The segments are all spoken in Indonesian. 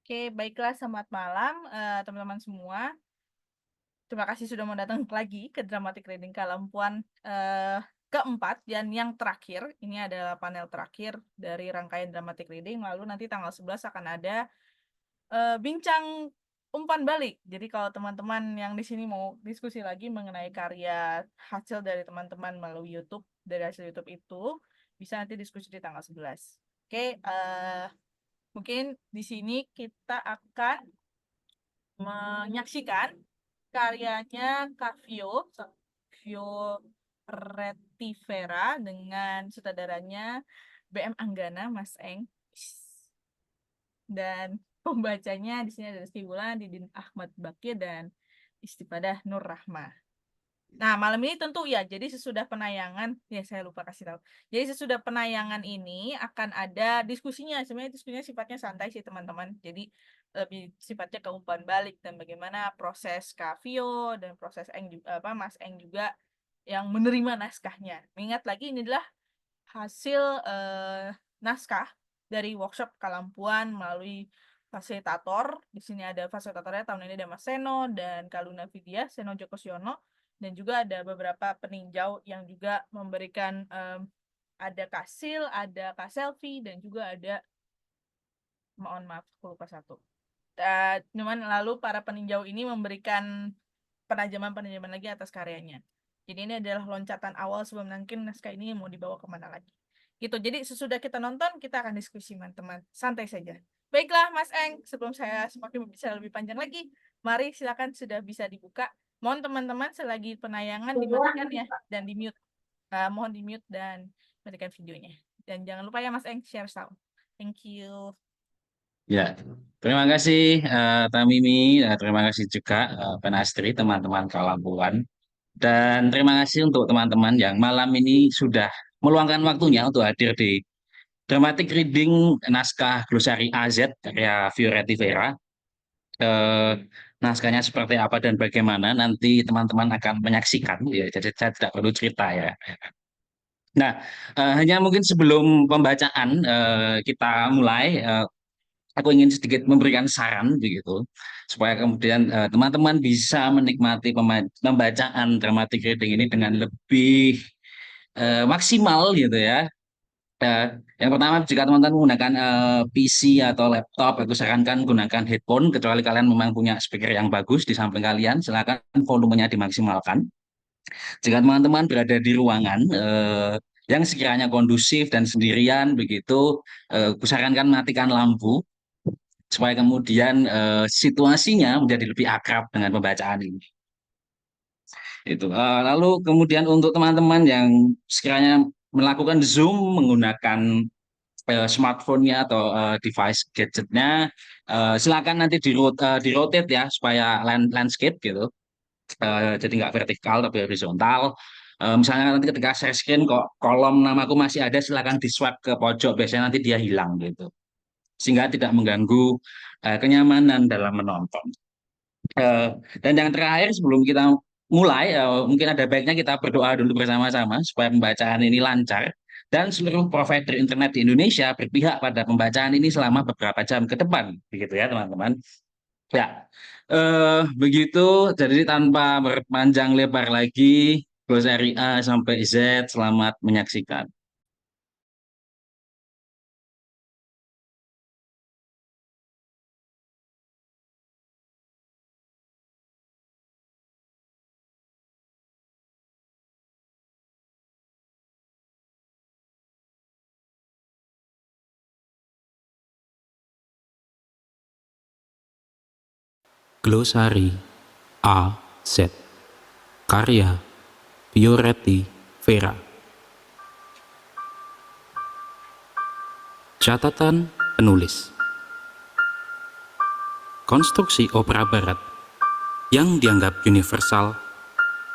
Oke, baiklah selamat malam, teman-teman semua. Terima kasih sudah mau datang lagi ke Dramatic Reading Kalampuan, keempat dan yang terakhir. Ini adalah panel terakhir dari rangkaian Dramatic Reading, lalu nanti tanggal 11 akan ada, bincang umpan balik. Jadi kalau teman-teman yang di sini mau diskusi lagi mengenai karya hasil dari teman-teman melalui YouTube, dari hasil YouTube itu, bisa nanti diskusi di tanggal 11. Oke, mungkin di sini kita akan menyaksikan karyanya Kavio Retivera dengan sutradaranya BM Anggana, Mas Eng. Dan pembacanya di sini ada Rizky Wulan, Didin Ahmad Bakir, dan Istifadah Nur Rahmah. Nah, malam ini tentu ya, jadi sesudah penayangan, ya saya lupa kasih tahu. Jadi sesudah penayangan ini akan ada diskusinya. Sebenarnya diskusinya sifatnya santai sih teman-teman. Jadi lebih sifatnya ke umpan balik dan bagaimana proses Kavio dan proses Eng juga, Mas Eng juga yang menerima naskahnya. Mengingat lagi ini adalah hasil naskah dari workshop Kalampuan melalui fasilitator. Di sini ada fasilitatornya tahun ini ada Mas Seno dan Kaluna Vidya, Seno Joko Siono, dan juga ada beberapa peninjau yang juga memberikan ada Kasil, ada Kak Selfie, dan juga ada, mohon maaf, aku lupa satu. Cuman lalu para peninjau ini memberikan penajaman-penajaman lagi atas karyanya. Jadi ini adalah loncatan awal sebelum nanti naskah ini mau dibawa kemana lagi. Gitu. Jadi sesudah kita nonton, kita akan diskusi, teman-teman. Santai saja. Baiklah, Mas Eng. Sebelum saya semakin bisa lebih panjang lagi, mari silakan sudah bisa dibuka. Mohon teman-teman selagi penayangan dimatikan ya dan di mute. Mohon di mute dan matikan videonya. Dan jangan lupa ya Mas Eng share sound. Thank you. Ya, terima kasih Tamimi, terima kasih juga Penastri, teman-teman Kalambuan, dan terima kasih untuk teman-teman yang malam ini sudah meluangkan waktunya untuk hadir di Dramatic Reading naskah Glosari AZ karya Fioretti Vera. Eh, Naskahnya seperti apa dan bagaimana nanti teman-teman akan menyaksikan, ya, jadi saya tidak perlu cerita ya. Nah, hanya mungkin sebelum pembacaan kita mulai, aku ingin sedikit memberikan saran begitu supaya kemudian teman-teman bisa menikmati pembacaan dramatic reading ini dengan lebih maksimal gitu ya. Eh, yang pertama, jika teman-teman menggunakan PC atau laptop, aku sarankan gunakan headphone kecuali kalian memang punya speaker yang bagus di samping kalian, silakan volumenya dimaksimalkan. Jika teman-teman berada di ruangan yang sekiranya kondusif dan sendirian begitu, kusarankan matikan lampu supaya kemudian situasinya menjadi lebih akrab dengan pembacaan ini. Itu. Lalu kemudian untuk teman-teman yang sekiranya melakukan Zoom menggunakan smartphone-nya atau device gadgetnya, silakan nanti di rotate ya supaya landscape gitu. Jadi nggak vertikal tapi horizontal. Misalnya nanti ketika share screen kok kolom namaku masih ada, silakan di swipe ke pojok, biasanya nanti dia hilang gitu sehingga tidak mengganggu kenyamanan dalam menonton. Eh, dan yang terakhir sebelum kita mulai, mungkin ada baiknya kita berdoa dulu bersama-sama supaya pembacaan ini lancar dan seluruh provider internet di Indonesia berpihak pada pembacaan ini selama beberapa jam ke depan, begitu ya teman-teman. Ya, begitu. Jadi tanpa berpanjang lebar lagi, dari A sampai Z, selamat menyaksikan. Glosari A. Z. Karya Fioretti Vera. Catatan penulis. Konstruksi opera barat yang dianggap universal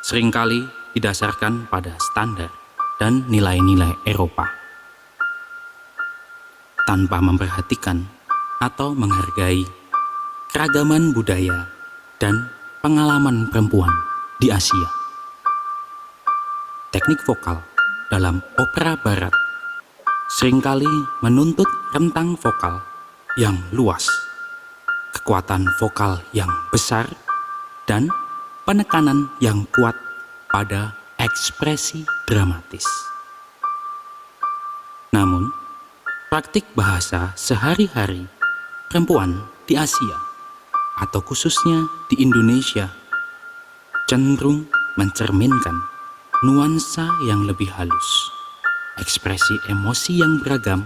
seringkali didasarkan pada standar dan nilai-nilai Eropa, tanpa memperhatikan atau menghargai keragaman budaya dan pengalaman perempuan di Asia. Teknik vokal dalam opera barat seringkali menuntut rentang vokal yang luas kekuatan vokal yang besar, dan penekanan yang kuat pada ekspresi dramatis. Namun, praktik bahasa sehari-hari perempuan di Asia, atau khususnya di Indonesia, cenderung mencerminkan nuansa yang lebih halus, ekspresi emosi yang beragam,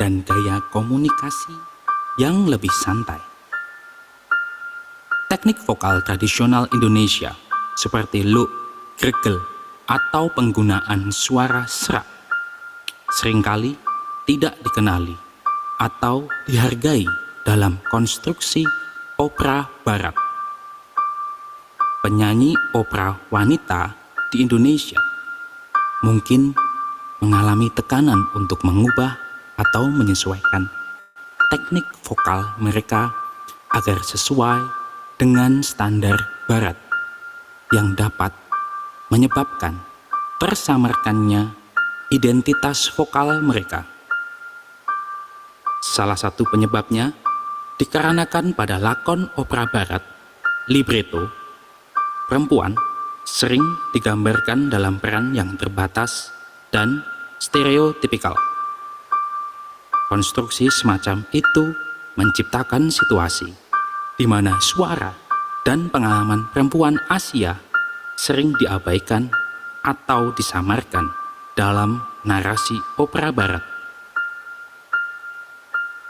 dan gaya komunikasi yang lebih santai. Teknik vokal tradisional Indonesia seperti luk, gregel, atau penggunaan suara serak seringkali tidak dikenali atau dihargai dalam konstruksi opera barat. Penyanyi opera wanita di Indonesia mungkin mengalami tekanan untuk mengubah atau menyesuaikan teknik vokal mereka agar sesuai dengan standar barat yang dapat menyebabkan tersamarkannya identitas vokal mereka. Salah satu penyebabnya dikarenakan pada lakon opera barat, libretto, perempuan sering digambarkan dalam peran yang terbatas dan stereotipikal. Konstruksi semacam itu menciptakan situasi di mana suara dan pengalaman perempuan Asia sering diabaikan atau disamarkan dalam narasi opera barat.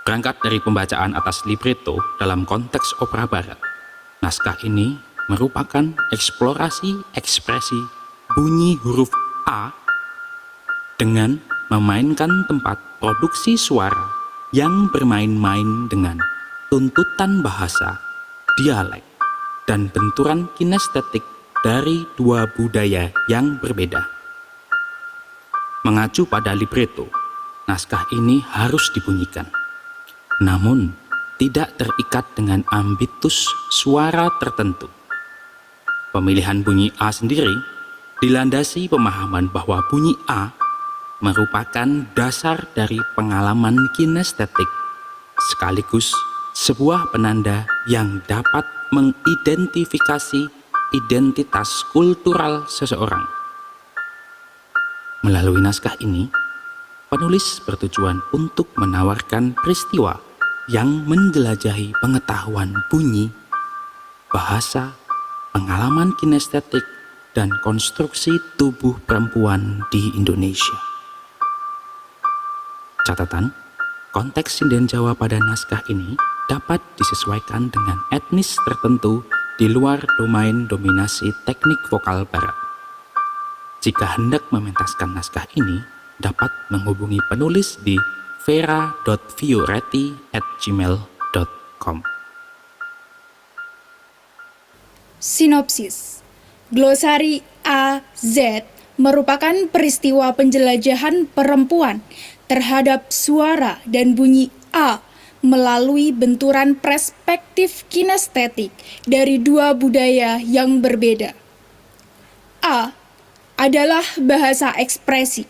Berangkat dari pembacaan atas libretto dalam konteks opera barat, naskah ini merupakan eksplorasi ekspresi bunyi huruf A dengan memainkan tempat produksi suara yang bermain-main dengan tuntutan bahasa, dialek, dan benturan kinestetik dari dua budaya yang berbeda. Mengacu pada libretto, naskah ini harus dibunyikan, namun tidak terikat dengan ambitus suara tertentu. Pemilihan bunyi A sendiri dilandasi pemahaman bahwa bunyi A merupakan dasar dari pengalaman kinestetik, sekaligus sebuah penanda yang dapat mengidentifikasi identitas kultural seseorang. Melalui naskah ini, penulis bertujuan untuk menawarkan peristiwa yang menjelajahi pengetahuan bunyi, bahasa, pengalaman kinestetik, dan konstruksi tubuh perempuan di Indonesia. Catatan, konteks sinden Jawa pada naskah ini dapat disesuaikan dengan etnis tertentu di luar domain dominasi teknik vokal barat. Jika hendak mementaskan naskah ini, dapat menghubungi penulis di vera.fioretti@gmail.com. Sinopsis. Glosari AZ merupakan peristiwa penjelajahan perempuan terhadap suara dan bunyi A melalui benturan perspektif kinestetik dari dua budaya yang berbeda. A adalah bahasa ekspresi,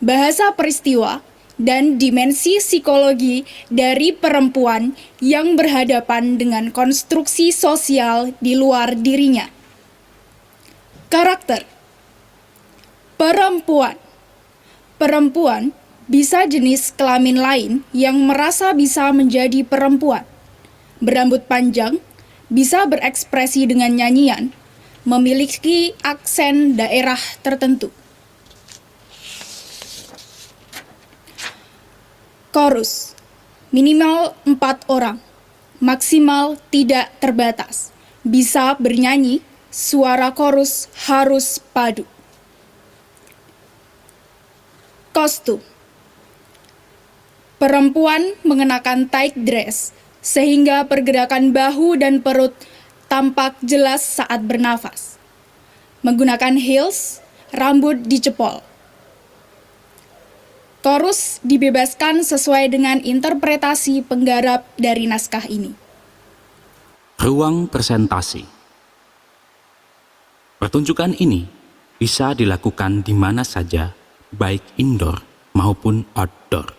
bahasa peristiwa, dan dimensi psikologi dari perempuan yang berhadapan dengan konstruksi sosial di luar dirinya. Karakter perempuan. Perempuan bisa jenis kelamin lain yang merasa bisa menjadi perempuan. Berambut panjang, bisa berekspresi dengan nyanyian, memiliki aksen daerah tertentu. Chorus, minimal 4 orang, maksimal tidak terbatas. Bisa bernyanyi, suara chorus harus padu. Kostum. Perempuan mengenakan tight dress, sehingga pergerakan bahu dan perut tampak jelas saat bernafas. Menggunakan heels, rambut dicepol. Chorus dibebaskan sesuai dengan interpretasi penggarap dari naskah ini. Ruang presentasi. Pertunjukan ini bisa dilakukan di mana saja, baik indoor maupun outdoor.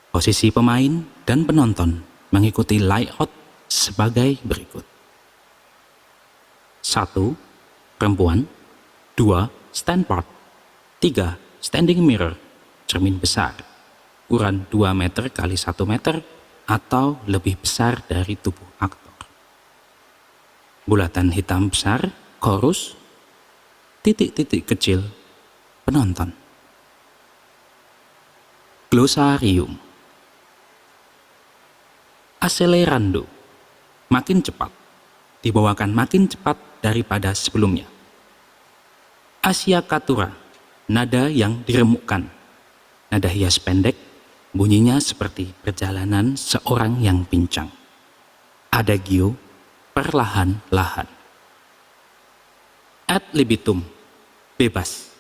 Posisi pemain dan penonton mengikuti layout sebagai berikut. 1. Perempuan. 2. Stand part. 3. Standing mirror, cermin besar, ukuran 2 meter kali 1 meter atau lebih besar dari tubuh aktor. Bulatan hitam besar, chorus, titik-titik kecil, penonton. Glosarium. Accelerando, makin cepat, dibawakan makin cepat daripada sebelumnya. Acciaccatura, nada yang diremukkan, nada hias pendek, bunyinya seperti perjalanan seorang yang pincang. Adagio, perlahan-lahan. Ad libitum, bebas,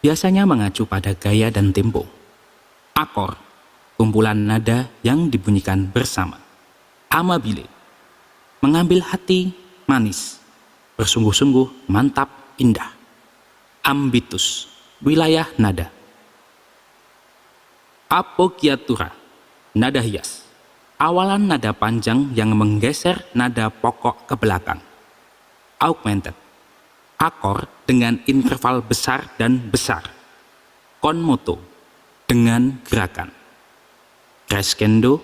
biasanya mengacu pada gaya dan tempo. Akor, kumpulan nada yang dibunyikan bersama. Amabile, mengambil hati, manis, bersungguh-sungguh, mantap, indah. Ambitus, wilayah nada. Appoggiatura, nada hias, awalan nada panjang yang menggeser nada pokok ke belakang. Augmented, akor dengan interval besar dan besar. Con-moto, dengan gerakan. Crescendo,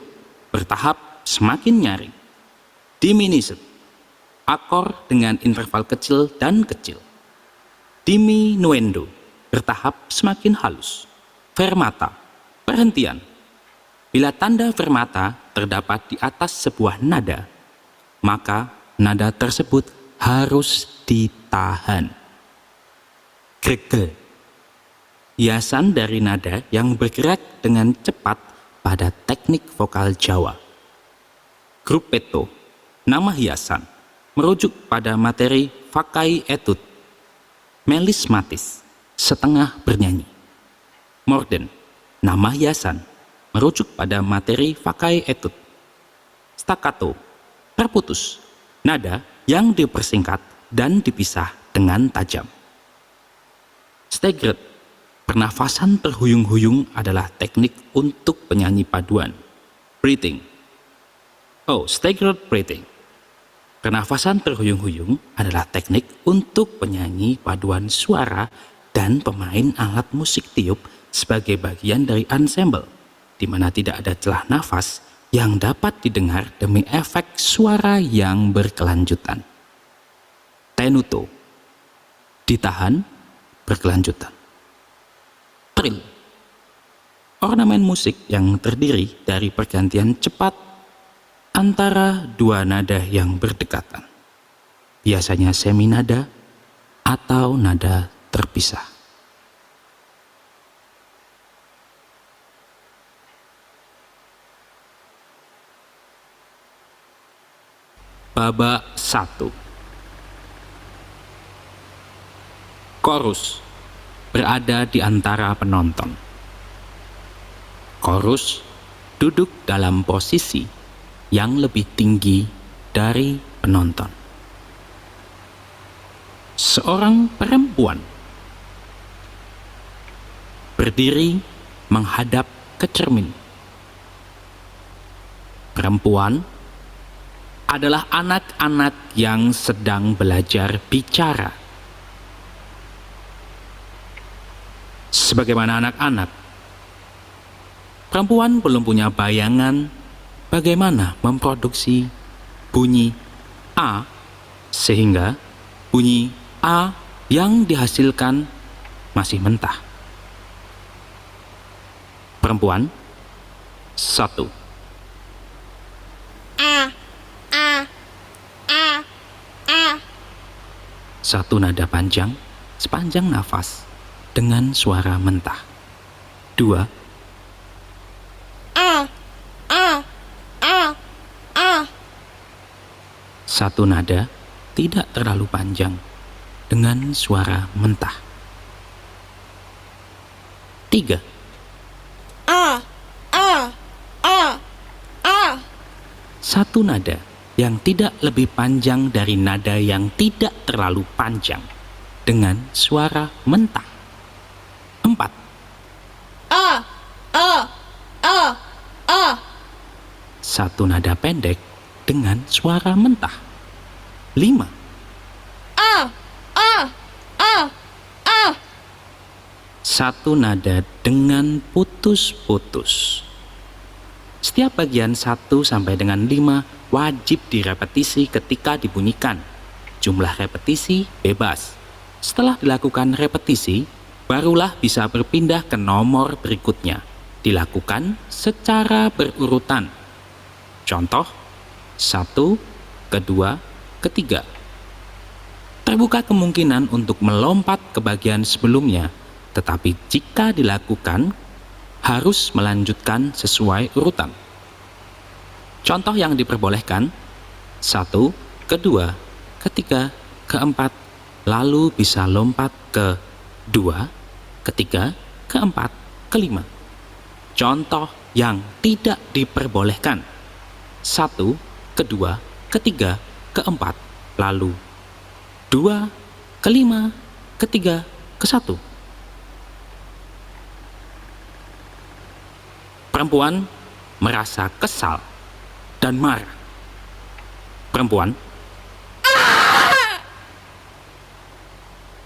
bertahap, semakin nyaring. Diminished, akor dengan interval kecil dan kecil. Diminuendo, bertahap, semakin halus. Fermata, perhentian. Bila tanda fermata terdapat di atas sebuah nada, maka nada tersebut harus ditahan. Gregel, hiasan dari nada yang bergerak dengan cepat pada teknik vokal Jawa. Gruppetto, nama hiasan, merujuk pada materi facai etude. Melismatis, setengah bernyanyi. Morden, nama hiasan, merujuk pada materi facai etude. Staccato, terputus, nada yang dipersingkat dan dipisah dengan tajam. Staggered, pernafasan terhuyung-huyung adalah teknik untuk penyanyi paduan. Breathing. Staggered breathing. Pernafasan terhuyung-huyung adalah teknik untuk penyanyi paduan suara dan pemain alat musik tiup sebagai bagian dari ensemble, di mana tidak ada celah nafas yang dapat didengar demi efek suara yang berkelanjutan. Tenuto, ditahan, berkelanjutan. Trill, ornamen musik yang terdiri dari pergantian cepat antara dua nada yang berdekatan, biasanya seminada atau nada terpisah. Babak 1. Chorus, berada di antara penonton. Chorus duduk dalam posisi yang lebih tinggi dari penonton. Seorang perempuan berdiri menghadap ke cermin. Perempuan adalah anak-anak yang sedang belajar bicara. Sebagaimana anak-anak, perempuan belum punya bayangan bagaimana memproduksi bunyi A, sehingga bunyi A yang dihasilkan masih mentah. Perempuan 1. Satu nada panjang sepanjang nafas dengan suara mentah. 2. Satu nada tidak terlalu panjang dengan suara mentah. 3. Satu nada yang tidak lebih panjang dari nada yang tidak terlalu panjang dengan suara mentah. 4. satu nada pendek dengan suara mentah. 5. A, A, A, A. Satu nada dengan putus-putus. Setiap bagian 1 sampai dengan 5 wajib direpetisi ketika dibunyikan. Jumlah repetisi bebas. Setelah dilakukan repetisi, barulah bisa berpindah ke nomor berikutnya. Dilakukan secara berurutan. Contoh, 1, kedua, ketiga. Terbuka kemungkinan untuk melompat ke bagian sebelumnya, tetapi jika dilakukan, harus melanjutkan sesuai urutan. Contoh yang diperbolehkan, 1, kedua, ketiga, keempat, lalu bisa lompat ke 2, ketiga, keempat, kelima. Contoh yang tidak diperbolehkan, 1, kedua, ketiga, keempat, lalu 2, kelima, ketiga, ke-1. Perempuan merasa kesal dan marah. Perempuan.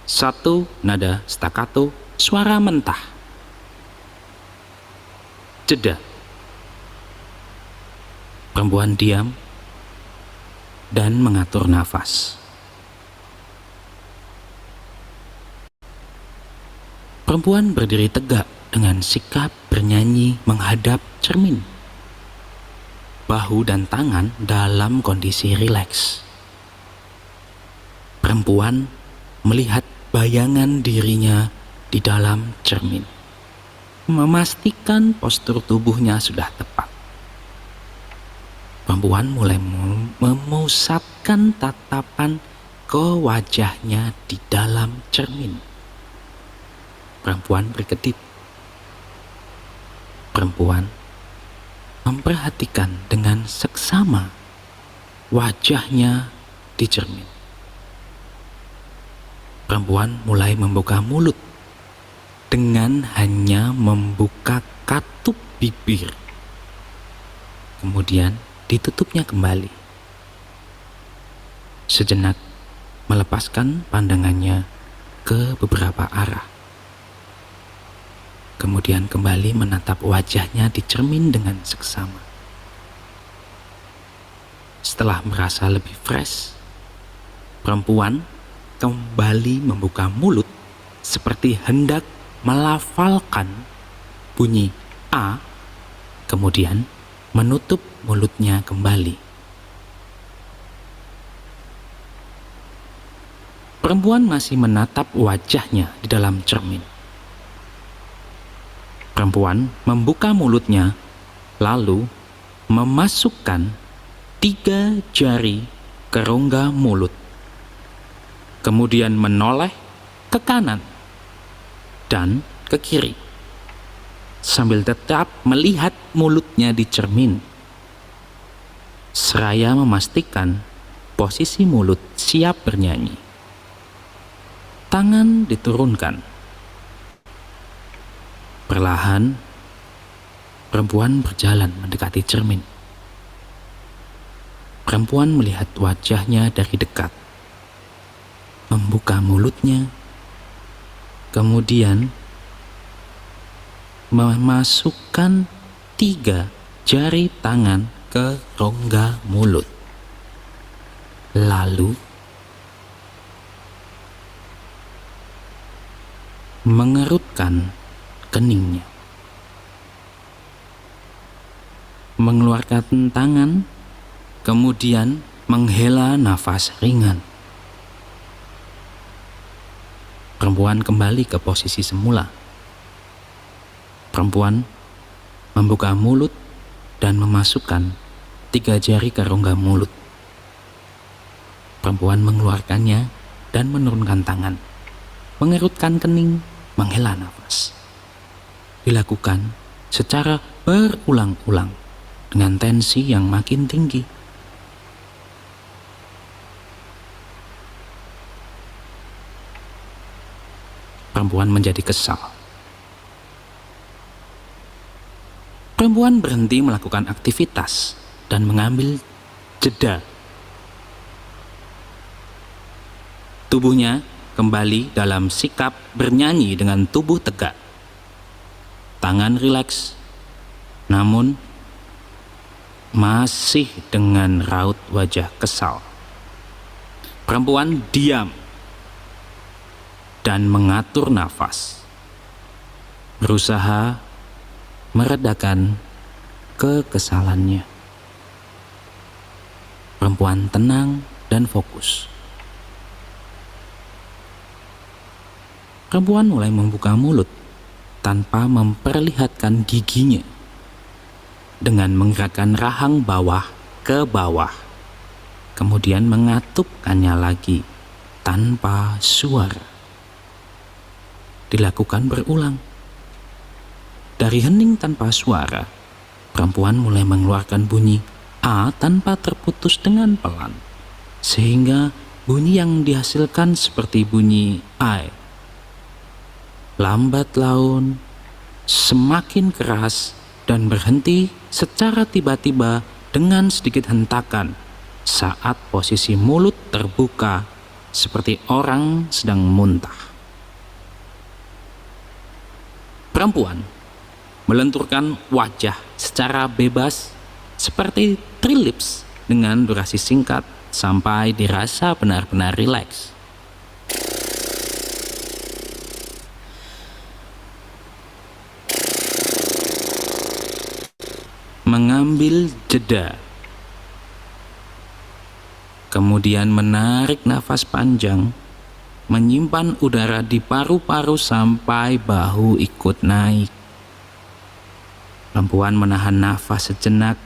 1 nada staccato, suara mentah. Jeda. Perempuan diam dan mengatur nafas. Perempuan berdiri tegak dengan sikap bernyanyi menghadap cermin. Bahu dan tangan dalam kondisi rileks. Perempuan melihat bayangan dirinya di dalam cermin. Memastikan postur tubuhnya sudah tepat. Perempuan mulai memusatkan tatapan ke wajahnya di dalam cermin. Perempuan berkedip. Perempuan memperhatikan dengan seksama wajahnya di cermin. Perempuan mulai membuka mulut dengan hanya membuka katup bibir. Kemudian ditutupnya kembali. Sejenak melepaskan pandangannya ke beberapa arah. Kemudian kembali menatap wajahnya di cermin dengan seksama. Setelah merasa lebih fresh, perempuan kembali membuka mulut seperti hendak melafalkan bunyi A, kemudian menutup mulutnya kembali. Perempuan masih menatap wajahnya di dalam cermin. Perempuan membuka mulutnya, lalu memasukkan 3 jari ke rongga mulut. Kemudian menoleh ke kanan dan ke kiri, sambil tetap melihat mulutnya di cermin. Seraya memastikan posisi mulut siap bernyanyi. Tangan diturunkan. Perlahan, perempuan berjalan mendekati cermin. Perempuan melihat wajahnya dari dekat, membuka mulutnya, kemudian memasukkan 3 jari tangan ke rongga mulut. Lalu mengerutkan keningnya. Mengeluarkan tangan, kemudian menghela nafas ringan. Perempuan kembali ke posisi semula. Perempuan membuka mulut dan memasukkan 3 jari ke rongga mulut. Perempuan mengeluarkannya dan menurunkan tangan, mengerutkan kening, menghela nafas. Dilakukan secara berulang-ulang dengan tensi yang makin tinggi. Perempuan menjadi kesal. Perempuan berhenti melakukan aktivitas dan mengambil jeda. Tubuhnya kembali dalam sikap bernyanyi dengan tubuh tegak. Tangan rileks, namun masih dengan raut wajah kesal. Perempuan diam dan mengatur nafas, berusaha meredakan kekesalannya. Perempuan tenang dan fokus. Perempuan mulai membuka mulut tanpa memperlihatkan giginya, dengan menggerakkan rahang bawah ke bawah, kemudian mengatupkannya lagi tanpa suara. Dilakukan berulang. Dari hening tanpa suara, perempuan mulai mengeluarkan bunyi A tanpa terputus dengan pelan, sehingga bunyi yang dihasilkan seperti bunyi I. Lambat laun, semakin keras dan berhenti secara tiba-tiba dengan sedikit hentakan saat posisi mulut terbuka seperti orang sedang muntah. Perempuan melenturkan wajah secara bebas seperti trilips dengan durasi singkat sampai dirasa benar-benar rileks. Mengambil jeda, kemudian menarik nafas panjang, menyimpan udara di paru-paru sampai bahu ikut naik. Perempuan menahan nafas sejenak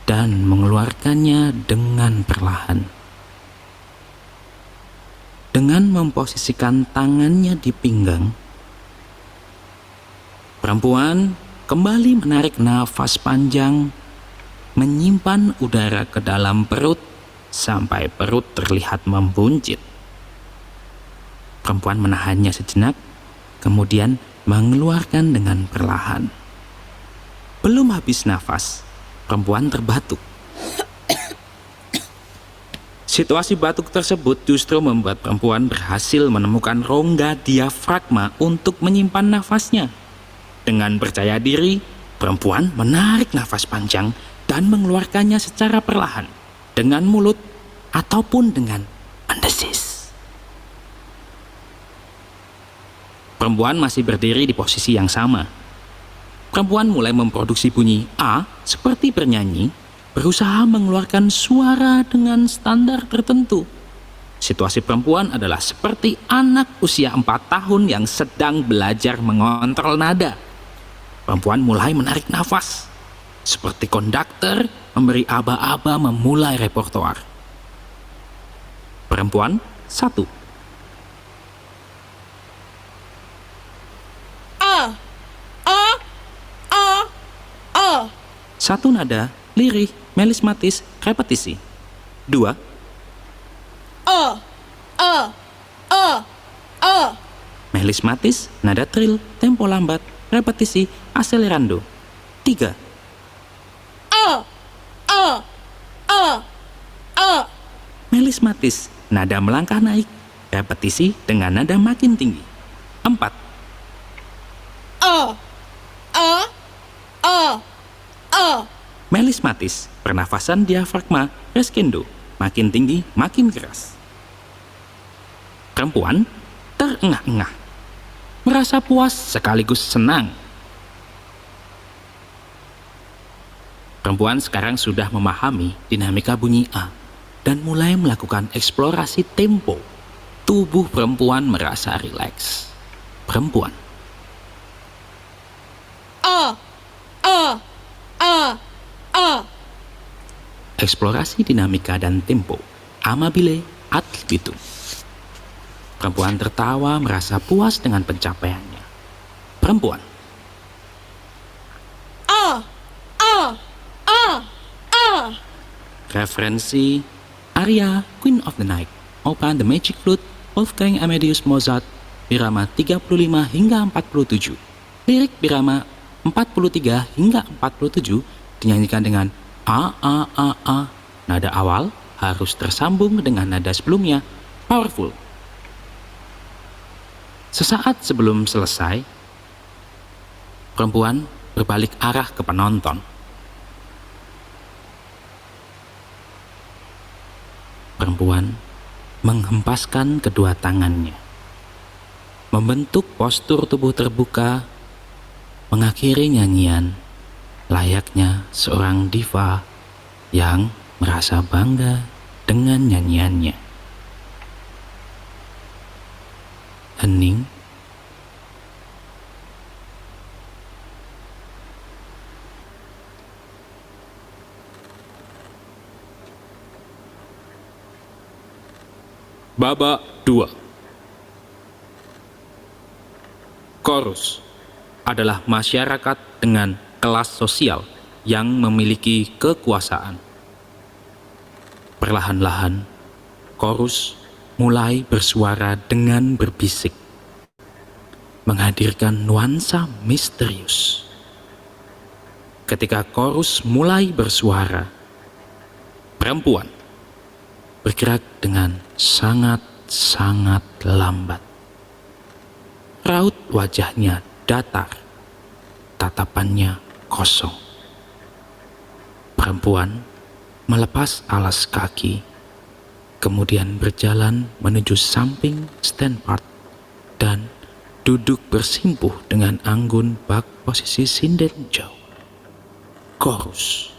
dan mengeluarkannya dengan perlahan. Dengan memposisikan tangannya di pinggang, perempuan kembali menarik nafas panjang, menyimpan udara ke dalam perut sampai perut terlihat membuncit. Perempuan menahannya sejenak, kemudian mengeluarkan dengan perlahan. Belum habis nafas, perempuan terbatuk. Situasi batuk tersebut justru membuat perempuan berhasil menemukan rongga diafragma untuk menyimpan nafasnya. Dengan percaya diri, perempuan menarik nafas panjang dan mengeluarkannya secara perlahan, dengan mulut ataupun dengan mendesis. Perempuan masih berdiri di posisi yang sama. Perempuan mulai memproduksi bunyi A seperti bernyanyi, berusaha mengeluarkan suara dengan standar tertentu. Situasi perempuan adalah seperti anak usia 4 tahun yang sedang belajar mengontrol nada. Perempuan mulai menarik nafas, seperti konduktor memberi aba-aba memulai repertoar. Perempuan 1. Satu nada, lirih, melismatis, repetisi. 2. Melismatis, nada trill, tempo lambat, repetisi, accelerando. 3. Melismatis, nada melangkah naik, repetisi dengan nada makin tinggi. 4. Melismatis, pernafasan diafragma, crescendo, makin tinggi, makin keras. Perempuan terengah-engah, merasa puas sekaligus senang. Perempuan sekarang sudah memahami dinamika bunyi A dan mulai melakukan eksplorasi tempo. Tubuh perempuan merasa rileks. Perempuan. Eksplorasi dinamika dan tempo. Amabile ad libitum. Perempuan tertawa merasa puas dengan pencapaiannya. Perempuan. Referensi aria Queen of the Night, Open the Magic Flute, Wolfgang Amadeus Mozart, Birama 35 hingga 47. Lirik Birama 43 hingga 47 dinyanyikan dengan A. Nada awal harus tersambung dengan nada sebelumnya, powerful. Sesaat sebelum selesai, perempuan berbalik arah ke penonton. Perempuan menghempaskan kedua tangannya, membentuk postur tubuh terbuka, mengakhiri nyanyian layaknya seorang diva yang merasa bangga dengan nyanyiannya. Hening. Babak 2. Chorus adalah masyarakat dengan kelas sosial yang memiliki kekuasaan. Perlahan-lahan, chorus mulai bersuara dengan berbisik, menghadirkan nuansa misterius. Ketika chorus mulai bersuara, perempuan bergerak dengan sangat-sangat lambat. Raut wajahnya datar, tatapannya kosong. Perempuan melepas alas kaki, kemudian berjalan menuju samping stand part dan duduk bersimpuh dengan anggun bak posisi sinden jauh. Chorus.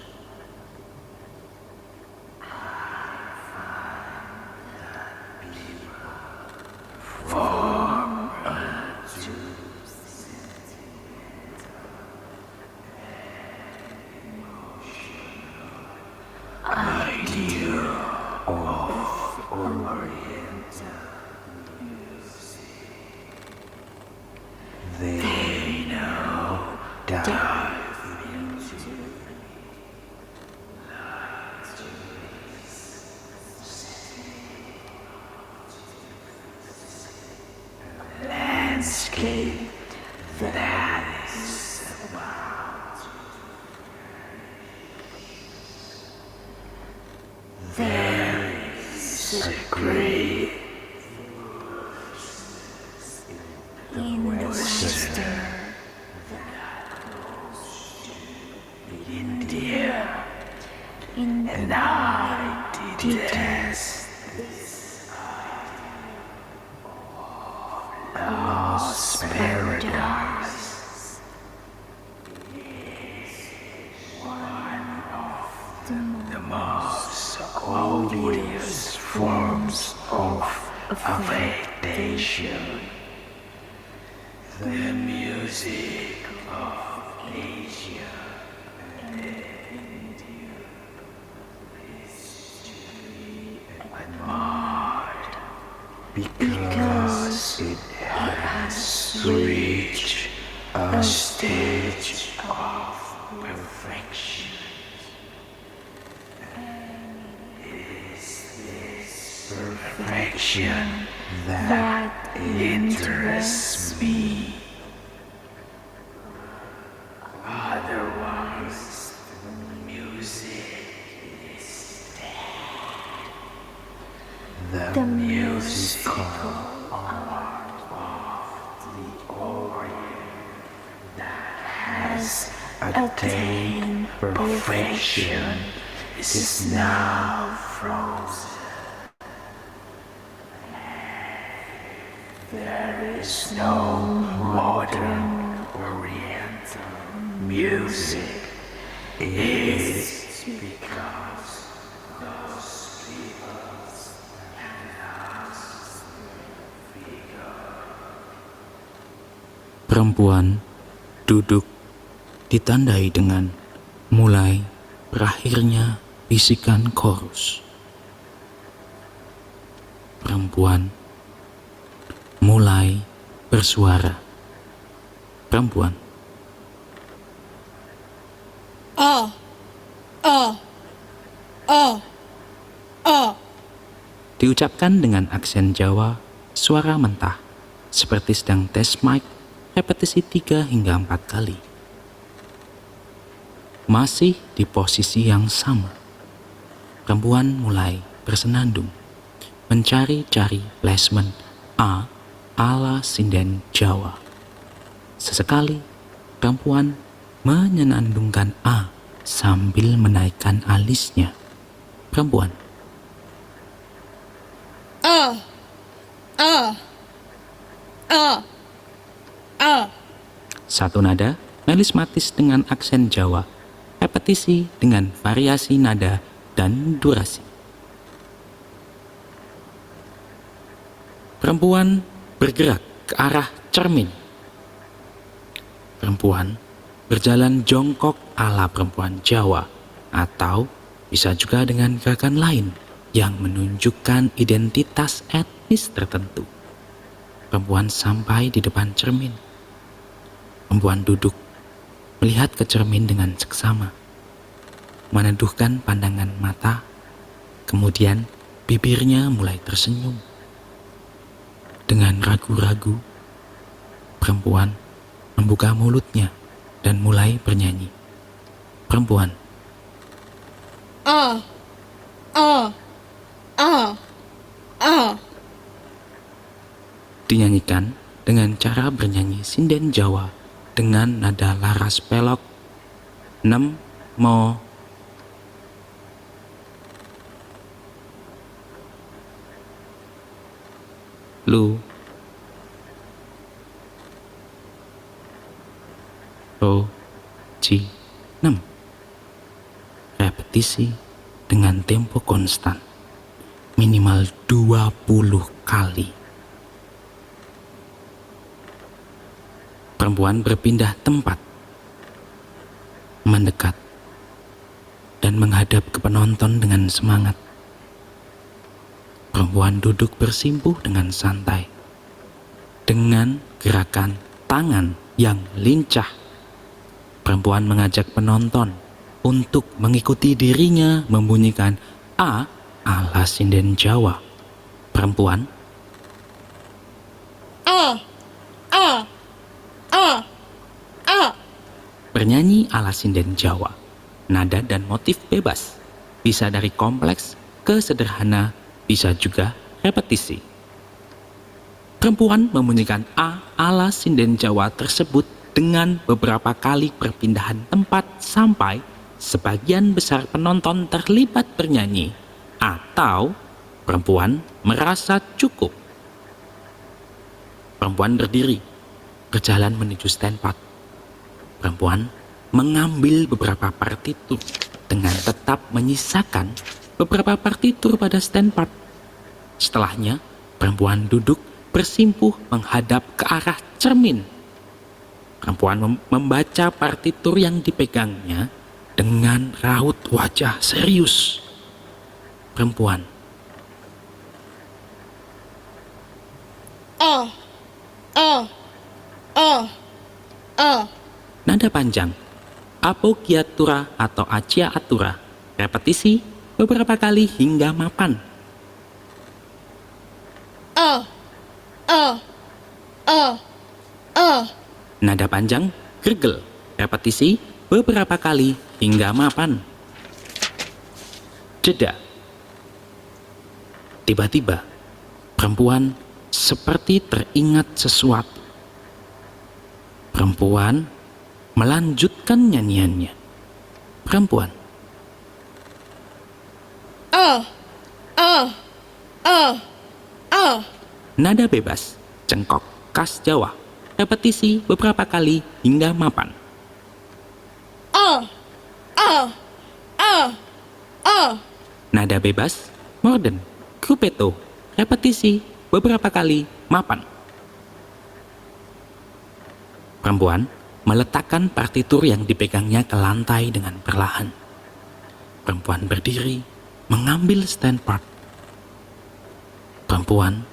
Because it has reached a stage of perfection. It is this perfection that interests me. Otherwise, music is dead. The musical art of the Orient that has attained perfection is now frozen. There is no modern Oriental music. It is because those peoples have lost their figure. Perempuan duduk ditandai dengan mulai berakhirnya bisikan chorus. Perempuan mulai bersuara. Perempuan. Diucapkan dengan aksen Jawa, suara mentah, seperti sedang tes mic, repetisi 3 hingga 4 kali. Masih di posisi yang sama, perempuan mulai bersenandung, mencari-cari placement A ala sinden Jawa. Sesekali, perempuan menyenandungkan A sambil menaikkan alisnya. Perempuan, A, A, A, A. satu nada, melismatis dengan aksen Jawa, repetisi dengan variasi nada dan durasi. Perempuan bergerak ke arah cermin. Perempuan berjalan jongkok ala perempuan Jawa, atau bisa juga dengan gerakan lain yang menunjukkan identitas etnis tertentu. Perempuan sampai di depan cermin. Perempuan duduk, melihat ke cermin dengan seksama, meneduhkan pandangan mata, kemudian bibirnya mulai tersenyum. Dengan ragu-ragu, perempuan membuka mulutnya dan mulai bernyanyi. Perempuan, A, A, A, A. dinyanyikan dengan cara bernyanyi sinden Jawa dengan nada laras pelok 6 mo. Lu ro ci 6. Repetisi dengan tempo konstan minimal 20 kali. Perempuan berpindah tempat, mendekat, dan menghadap ke penonton dengan semangat. Perempuan duduk bersimpuh dengan santai, dengan gerakan tangan yang lincah. Perempuan mengajak penonton untuk mengikuti dirinya membunyikan A ala sinden Jawa. Perempuan, A, A, A, A. bernyanyi ala sinden Jawa. Nada dan motif bebas, bisa dari kompleks ke sederhana, bisa juga repetisi. Perempuan membunyikan A ala sinden Jawa tersebut dengan beberapa kali perpindahan tempat sampai sebagian besar penonton terlibat bernyanyi atau perempuan merasa cukup. Perempuan berdiri, berjalan menuju stand part. Perempuan mengambil beberapa partitur dengan tetap menyisakan beberapa partitur pada stand part. Setelahnya, perempuan duduk bersimpuh menghadap ke arah cermin. Perempuan membaca partitur yang dipegangnya dengan raut wajah serius. Perempuan, A, A, A, A. nada panjang, apogiatura atau acia atura, repetisi beberapa kali hingga mapan. A, A, A, A. Nada panjang, gergel, repetisi beberapa kali hingga mapan. Jeda. Tiba-tiba, perempuan seperti teringat sesuatu. Perempuan melanjutkan nyanyiannya. Perempuan, A, A, A, A. nada bebas, cengkok, khas Jawa, repetisi beberapa kali hingga mapan. A, A, A, A. Nada bebas, modern, grupeto, repetisi beberapa kali mapan. Perempuan meletakkan partitur yang dipegangnya ke lantai dengan perlahan. Perempuan berdiri, mengambil stand part. Perempuan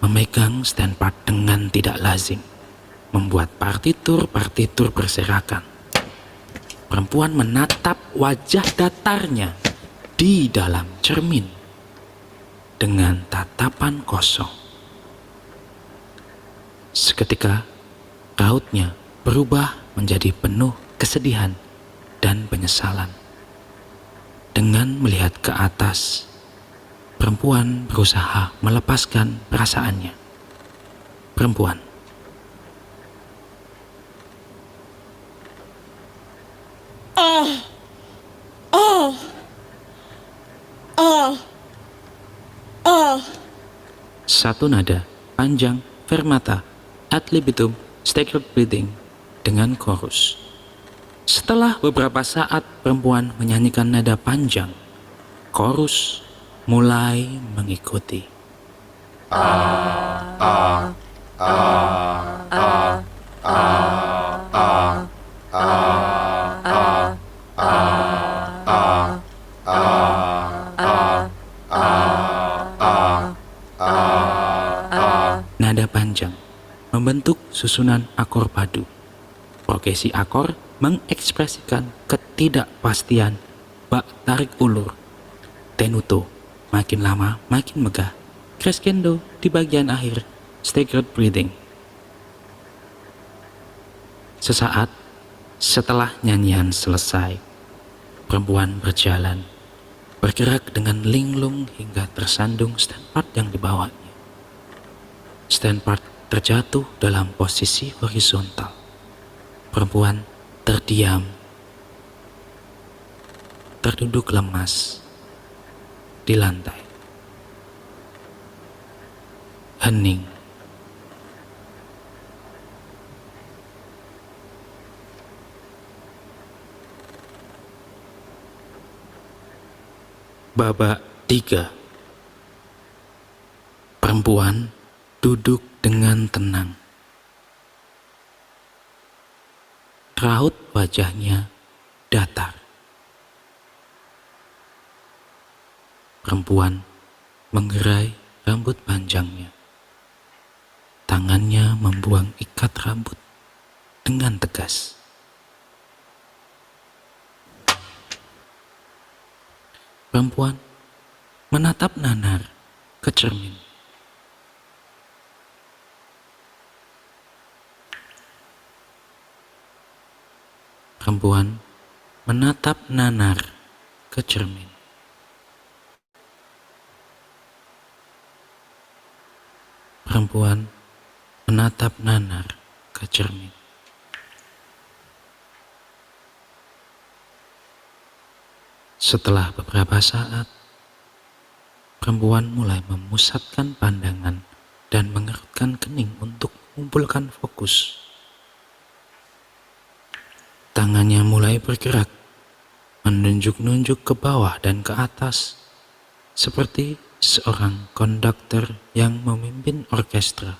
memegang stand part dengan tidak lazim, membuat partitur-partitur berserakan. Perempuan menatap wajah datarnya di dalam cermin dengan tatapan kosong. Seketika, rautnya berubah menjadi penuh kesedihan dan penyesalan. Dengan melihat ke atas, perempuan berusaha melepaskan perasaannya. Perempuan. Satu nada panjang fermata ad libitum staggered breathing dengan chorus. Setelah beberapa saat perempuan menyanyikan nada panjang, chorus mulai mengikuti. Nada panjang membentuk susunan akor padu. Progresi akor mengekspresikan ketidakpastian bak tarik ulur. Tenuto makin lama makin megah. Crescendo di bagian akhir staggered breathing. Sesaat setelah nyanyian selesai, perempuan berjalan, bergerak dengan linglung hingga tersandung standpart yang dibawanya. Standpart terjatuh dalam posisi horizontal. Perempuan terdiam, terduduk lemas di lantai. Hening. Babak 3. Perempuan duduk dengan tenang. Raut wajahnya datar. Perempuan menggerai rambut panjangnya. Tangannya membuang ikat rambut dengan tegas. Perempuan menatap nanar ke cermin. Perempuan menatap nanar ke cermin. Perempuan menatap nanar ke cermin. Setelah beberapa saat, perempuan mulai memusatkan pandangan dan mengerutkan kening untuk mengumpulkan fokus. Tangannya mulai bergerak, menunjuk-nunjuk ke bawah dan ke atas, seperti seorang konduktor yang memimpin orkestra.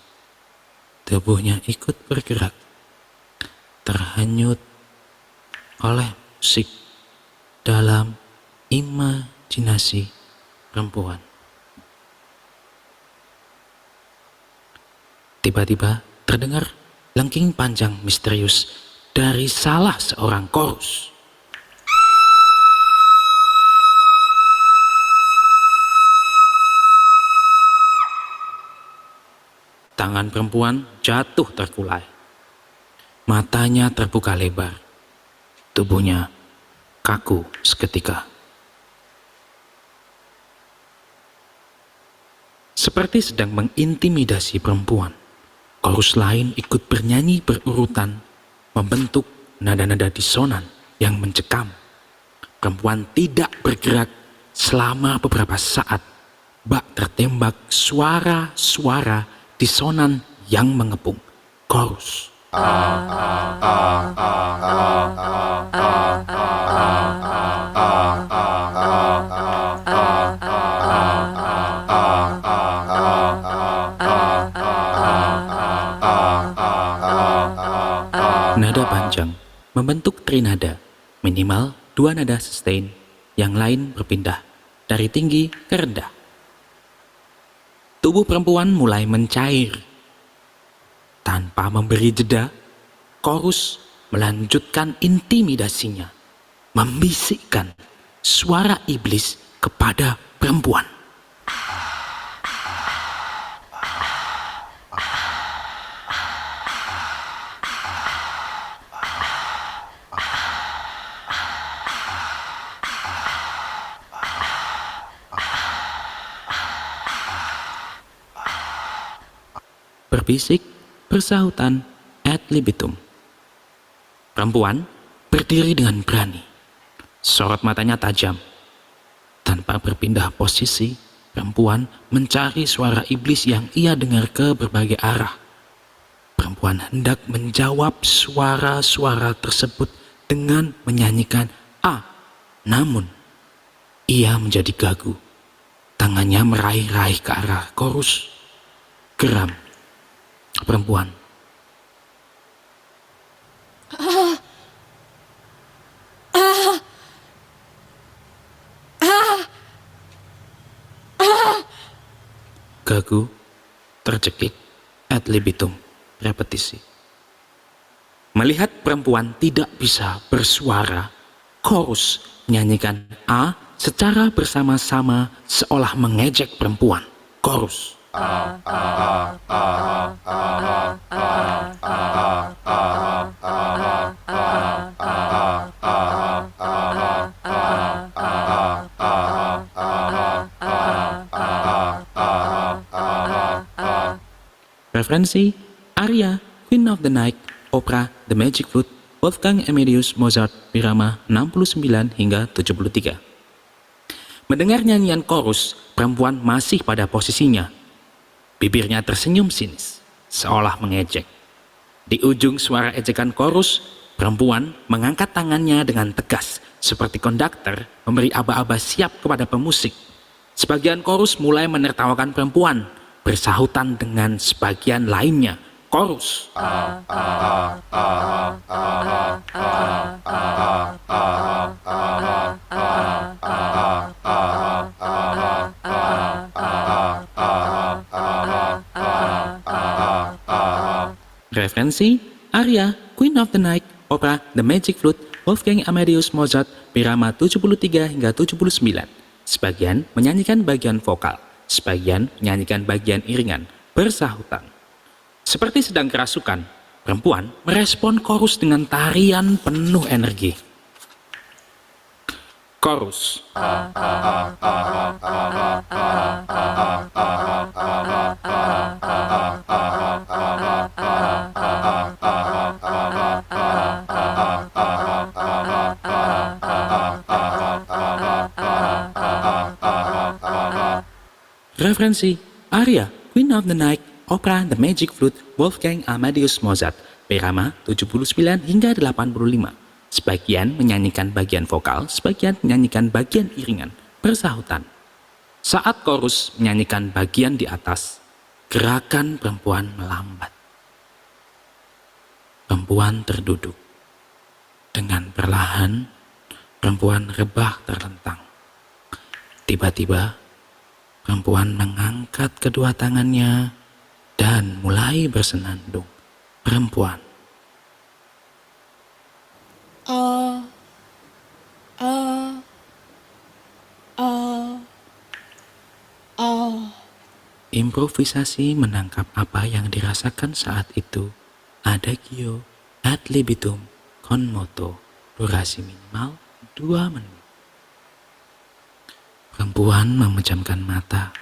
Tubuhnya ikut bergerak, terhanyut oleh musik dalam imajinasi perempuan. Tiba-tiba terdengar lengking panjang misterius dari salah seorang chorus. Tangan perempuan jatuh terkulai. Matanya terbuka lebar. Tubuhnya kaku seketika. Seperti sedang mengintimidasi perempuan, chorus lain ikut bernyanyi berurutan, membentuk nada-nada disonan yang mencekam. Perempuan tidak bergerak selama beberapa saat. Bak tertembak suara-suara disonan yang mengepung. Chorus. Nada panjang membentuk trinada, minimal 2 nada sustain, yang lain berpindah dari tinggi ke rendah. Tubuh perempuan mulai mencair. Tanpa memberi jeda, chorus melanjutkan intimidasinya, membisikkan suara iblis kepada perempuan. berbisik, bersahutan, ad libitum. Perempuan berdiri dengan berani. Sorot matanya tajam. Tanpa berpindah posisi, perempuan mencari suara iblis yang ia dengar ke berbagai arah. Perempuan hendak menjawab suara-suara tersebut dengan menyanyikan A. Namun, ia menjadi gagu. Tangannya meraih-raih ke arah chorus. Geram. Perempuan. Gagu, tercekik, ad libitum, repetisi. Melihat perempuan tidak bisa bersuara, chorus menyanyikan A secara bersama-sama seolah mengejek perempuan. Chorus. Referensi: Aria, Queen of the Night, opera The Magic Flute, Wolfgang Amadeus Mozart, Irama 69 hingga 73. Mendengar nyanyian chorus, perempuan masih pada posisinya. Bibirnya tersenyum sinis, seolah mengejek. Di ujung suara ejekan chorus, perempuan mengangkat tangannya dengan tegas, seperti konduktor memberi aba-aba siap kepada pemusik. Sebagian chorus mulai menertawakan perempuan, bersahutan dengan sebagian lainnya. Chorus. Referensi: Aria, Queen of the Night, opera The Magic Flute, Wolfgang Amadeus Mozart, Irama 73 hingga 79. Sebagian menyanyikan bagian vokal, sebagian menyanyikan bagian iringan, bersahutan. Seperti sedang kerasukan, perempuan merespon chorus dengan tarian penuh energi. Chorus. Referensi: Aria, Queen of the Night, opera The Magic Flute, Wolfgang Amadeus Mozart, Irama 79 hingga 85. Sebagian menyanyikan bagian vokal, sebagian menyanyikan bagian iringan, bersahutan. Saat chorus menyanyikan bagian di atas, gerakan perempuan melambat. Perempuan terduduk. Dengan perlahan, perempuan rebah terlentang. Tiba-tiba, perempuan mengangkat kedua tangannya dan mulai bersenandung. Perempuan. Improvisasi menangkap apa yang dirasakan saat itu. Adagio, ad libitum, con moto, durasi minimal 2 menit. Perempuan memejamkan mata,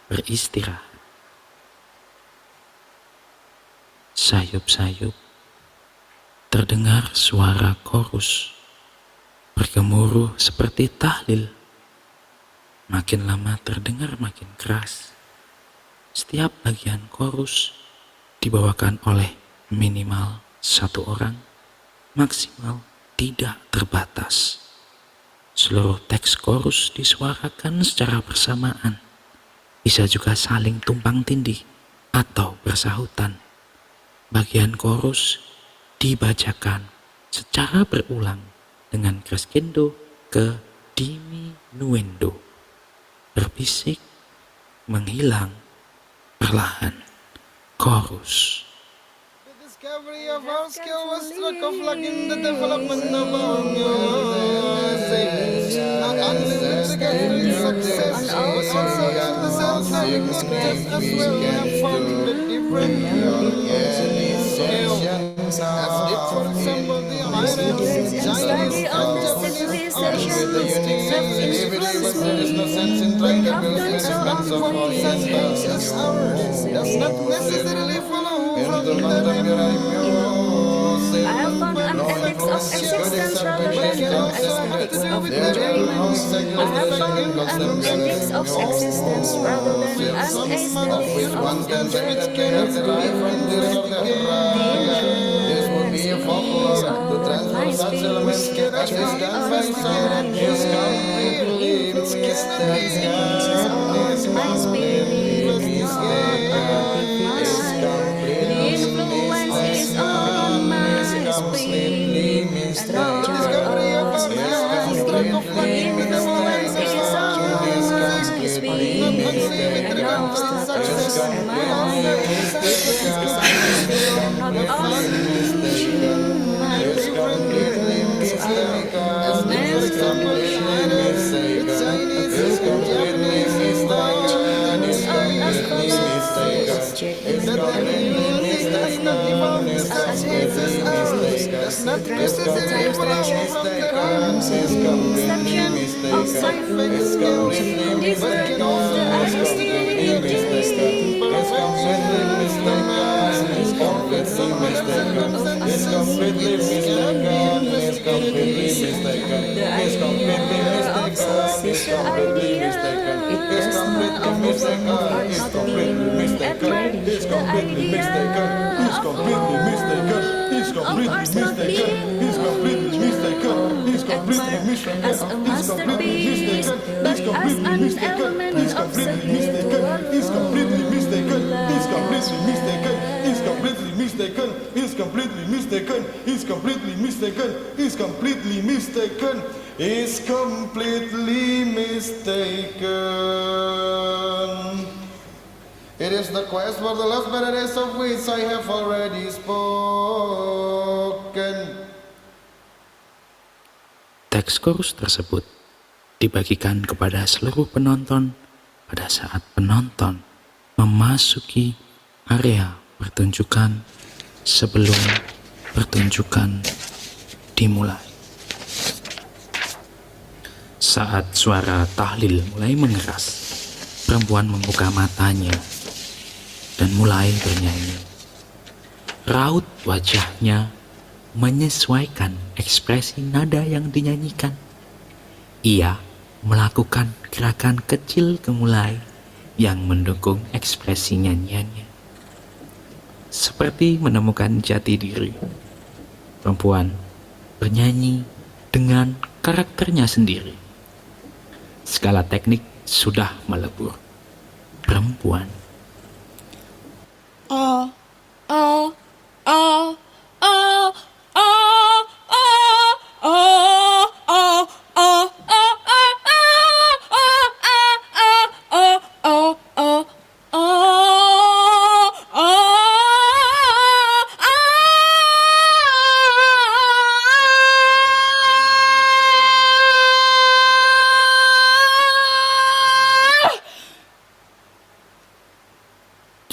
beristirahat. Sayup-sayup, terdengar suara chorus, bergemuruh seperti tahlil. Makin lama terdengar makin keras. Setiap bagian chorus dibawakan oleh minimal 1 orang, maksimal tidak terbatas. Seluruh teks chorus disuarakan secara bersamaan, bisa juga saling tumpang tindih atau bersahutan. Bagian chorus dibacakan secara berulang dengan crescendo ke diminuendo, berbisik, menghilang, perlahan. Chorus. The discovery of our skill was struck off like in the development of our music. Not only with the gathering success, but also in the self-having contest as well. We have found the different scale. As if, for example, the Irish, Chinese, and Japanese according with the unique needs of individuals. There is no sense in trying to build with expense of force and does not necessarily follow from the I have found an ethics of existence rather than an aesthetics of enjoyment. I have found an ethics of existence rather than an aesthetics of This will be a folklore to transfer such elements as is done by some is completely as a masterpiece, but as an element of is completely mistaken. It is the quest for the lost paradise of which I have already spoken. Teks chorus tersebut dibagikan kepada seluruh penonton pada saat penonton memasuki area pertunjukan sebelum pertunjukan dimulai. Saat suara tahlil mulai mengeras, perempuan membuka matanya dan mulai bernyanyi. Raut wajahnya menyesuaikan ekspresi nada yang dinyanyikan. Ia melakukan gerakan kecil gemulai yang mendukung ekspresi nyanyiannya. Seperti menemukan jati diri, perempuan bernyanyi dengan karakternya sendiri. Skala teknik sudah melebur. Perempuan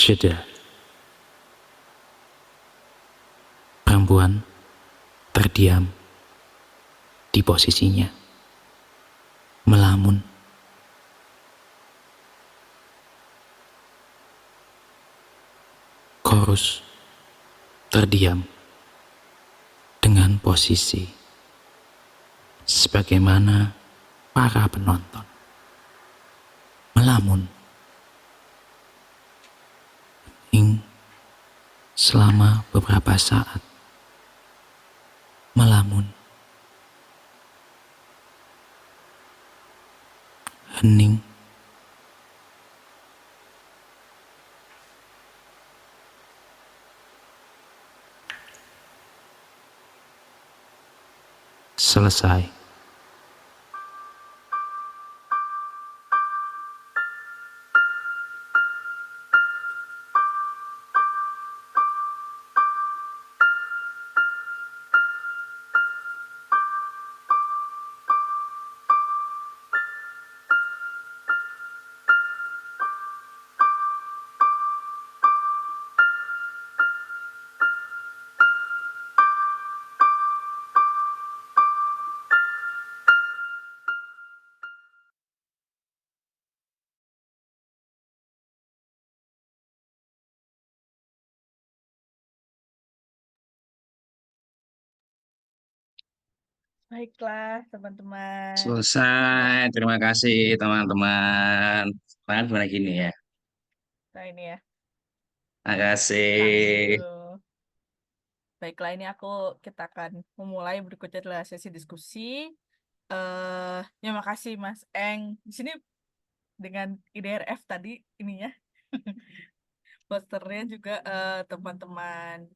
jeda. Perempuan terdiam di posisinya, melamun. Chorus terdiam dengan posisi sebagaimana para penonton, melamun selama beberapa saat, melamun, hening, selesai. Baiklah, teman-teman. Selesai. Terima kasih teman-teman. Semangat gimana gini ya. Nah, ini ya. Terima Tahan kasih. dulu. Baiklah, ini kita akan memulai berikutnya adalah sesi diskusi. Ya makasih Mas Eng. Di sini dengan IDRF tadi ininya. Posternya juga teman-teman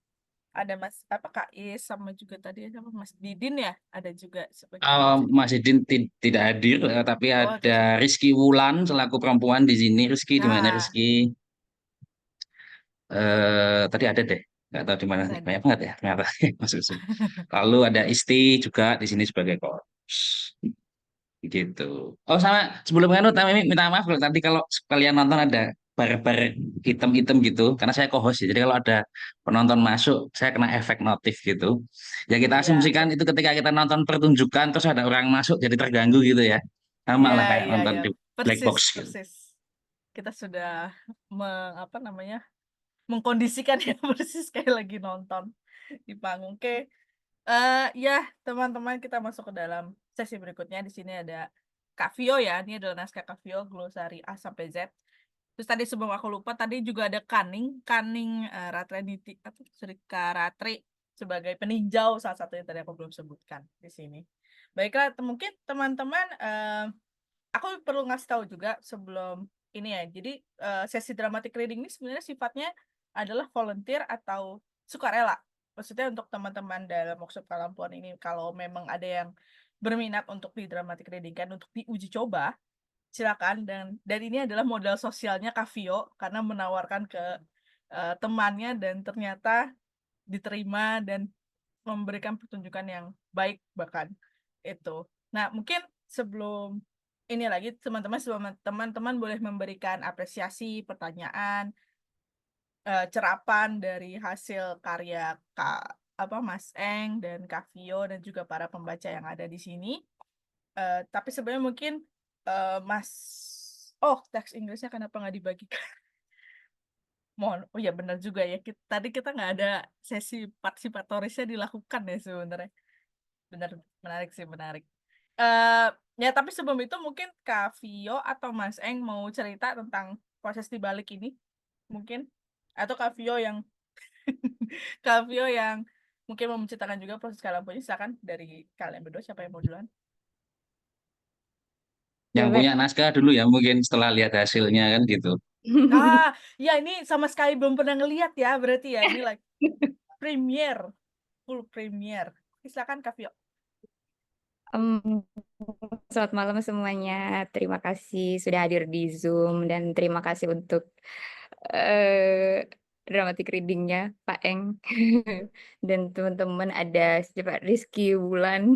ada Mas apa Kak Is sama juga tadi sama Mas Didin ya, ada juga sebagai pembaca di Mas Idin tidak hadir, tapi oh ada tidak. Rizky Wulan selaku perempuan di sini. Rizky di mana Nah, Rizky? Tadi ada deh, nggak tahu di mana. tadi. Banyak banget ya ternyata masuk sini. Lalu ada Isti juga di sini sebagai coach. Gitu. Oh sama sebelum nganut, kami minta maaf kalau tadi kalau kalian nonton ada bar-bar hitam-hitam gitu, karena saya co-host ya. Jadi kalau ada penonton masuk, saya kena efek notif gitu. Ya kita Iya, asumsikan itu ketika kita nonton pertunjukan terus ada orang masuk jadi terganggu gitu ya. Sama iya, lah kayak iya, nonton iya. di black Persis, box gitu. persis. Kita sudah apa namanya? Mengkondisikan ya persis kayak lagi nonton di panggung. Oke. Ya, teman-teman kita masuk ke dalam sesi berikutnya. Di sini ada Kak Vio ya. Ini adalah naskah Kak Vio, glosari A sampai Z. Terus tadi sebelum aku lupa, tadi juga ada Kaning Ratreniti, apa, Surika Ratri sebagai peninjau salah satunya tadi aku belum sebutkan di sini. Baiklah, mungkin teman-teman, aku perlu ngasih tahu juga sebelum ini ya. Jadi sesi dramatic reading ini sebenarnya sifatnya adalah volunteer atau sukarela. Maksudnya untuk teman-teman dalam workshop Kalampuan ini, kalau memang ada yang berminat untuk di dramatic reading kan untuk diuji coba, silakan. Dan ini adalah modal sosialnya Kavio karena menawarkan ke temannya dan ternyata diterima dan memberikan pertunjukan yang baik bahkan itu. Nah, mungkin sebelum ini lagi teman-teman boleh memberikan apresiasi, pertanyaan, cerapan dari hasil karya Kak apa Mas Eng dan Kak Vio dan juga para pembaca yang ada di sini. Tapi sebenarnya mungkin Mas teks Inggrisnya kenapa nggak dibagikan? Mohon, oh ya benar juga ya. Tadi kita nggak ada sesi partisipatorisnya dilakukan ya sebenarnya. Benar, menarik sih, menarik. Eh ya tapi sebelum itu mungkin Kak Vio atau Mas Eng mau cerita tentang proses di balik ini mungkin, atau Kak Vio yang Kak Vio yang mungkin mau menceritakan juga proses Kalambonya, silakan dari kalian berdua siapa yang mau duluan? Yang Coba. punya naskah dulu ya mungkin setelah lihat hasilnya kan gitu. Ya ini sama sekali belum pernah ngelihat ya berarti ya ini like premiere, full premiere. Silakan Kak Vio. Selamat malam semuanya. Terima kasih sudah hadir di Zoom dan terima kasih untuk eh dramatic readingnya Pak Eng dan teman-teman ada siapa Rizky Wulan.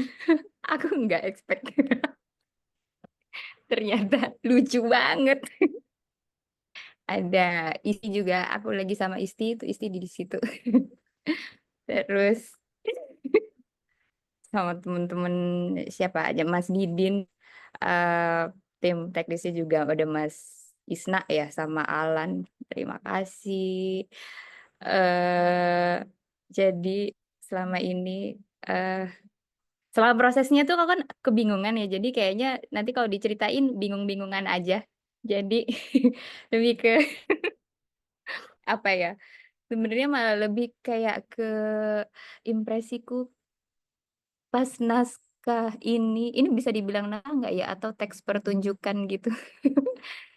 Aku nggak expect. Ternyata lucu banget. Ada Isti juga. Aku lagi sama Isti itu Isti di situ. Terus sama teman-teman siapa aja Mas Didin, tim teknisnya juga ada Mas Isna ya sama Alan. Terima kasih. eh jadi selama ini eh selama prosesnya tuh aku kan kebingungan ya. Jadi kayaknya nanti kalau diceritain bingung-bingungan aja. Jadi lebih ke apa ya? Sebenarnya malah lebih kayak ke impresiku pas naskah ini bisa dibilang naskah nggak ya atau teks pertunjukan gitu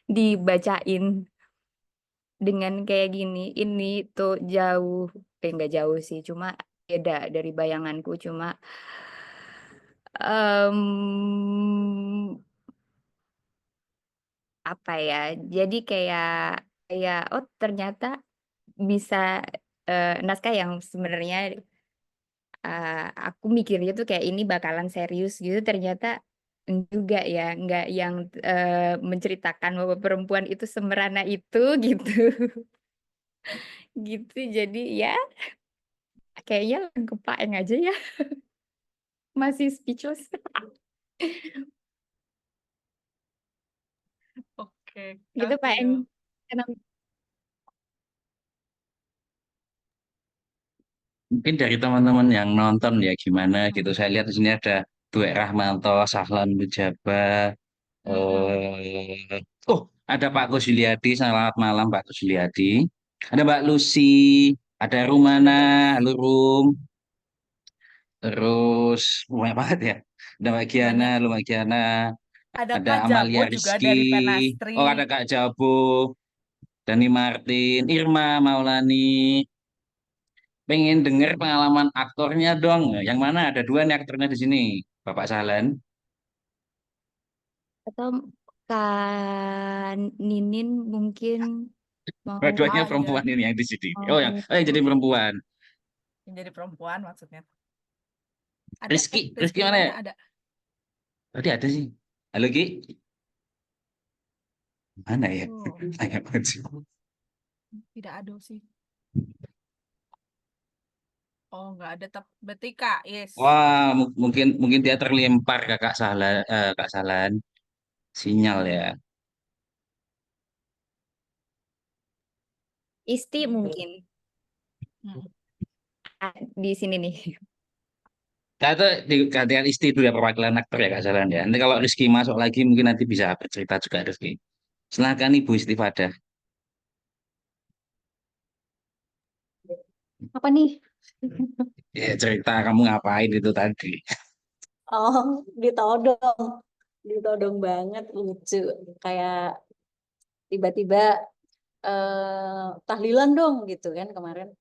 dibacain dengan kayak gini ini tuh jauh nggak jauh sih cuma beda dari bayanganku cuma em, apa ya jadi kayak kayak oh ternyata bisa naskah yang sebenarnya aku mikirnya tuh kayak ini bakalan serius gitu ternyata juga ya nggak yang menceritakan bahwa perempuan itu semerana itu gitu gitu jadi ya kayaknya ke Paeng aja ya masih speechless. Oke, Gitu Kak Paeng. Vio. Kenapa? Mungkin dari teman-teman yang nonton ya gimana gitu. Saya lihat di sini ada Duet Rahmanto, Sahlan Mujaba. Oh, ada Pak Kusuliadi. Selamat malam Pak Kusuliadi. Ada Mbak Lucy, ada Rumana, Mbak Lucy. halo Rum. Terus banyak banget ya. Ada Mbak Giana, Banyak. halo Mbak Giana. Ada Ada Kak Amalia Jabo juga Rizky. dari Penastri. Oh, ada Kak Jabo, Dani Martin, Irma Maulani. Pengen denger pengalaman aktornya dong. Yang mana? Ada dua nih aktornya di sini. Bapak Sahlan. Atau Kak Ninin mungkin mau Dua-duanya Ah iya, perempuan ini yang di sini. mau Oh, yang jadi perempuan. menjadi perempuan maksudnya. Ada Rizky, Rizky Rizky mana ya? mana ada? Tadi ada sih. Halo Ki, mana ya? Oh, Tanya banget sih. tidak ada sih. Oh, nggak ada. Berarti Kak, yes. Wah, mungkin dia terlempar ke Kak Sahlan. Sinyal ya. Isti mungkin Hmm. di sini nih. Kata gantian Isti dulu ya perwakilan aktor ya Kak Sahlan ya. Nanti kalau Rizky masuk lagi mungkin nanti bisa bercerita juga Rizky. Silakan Ibu Istifada. Apa nih? Ya cerita kamu ngapain itu tadi. Oh, ditodong. Ditodong banget, lucu. Kayak tiba-tiba tahlilan dong gitu kan kemarin.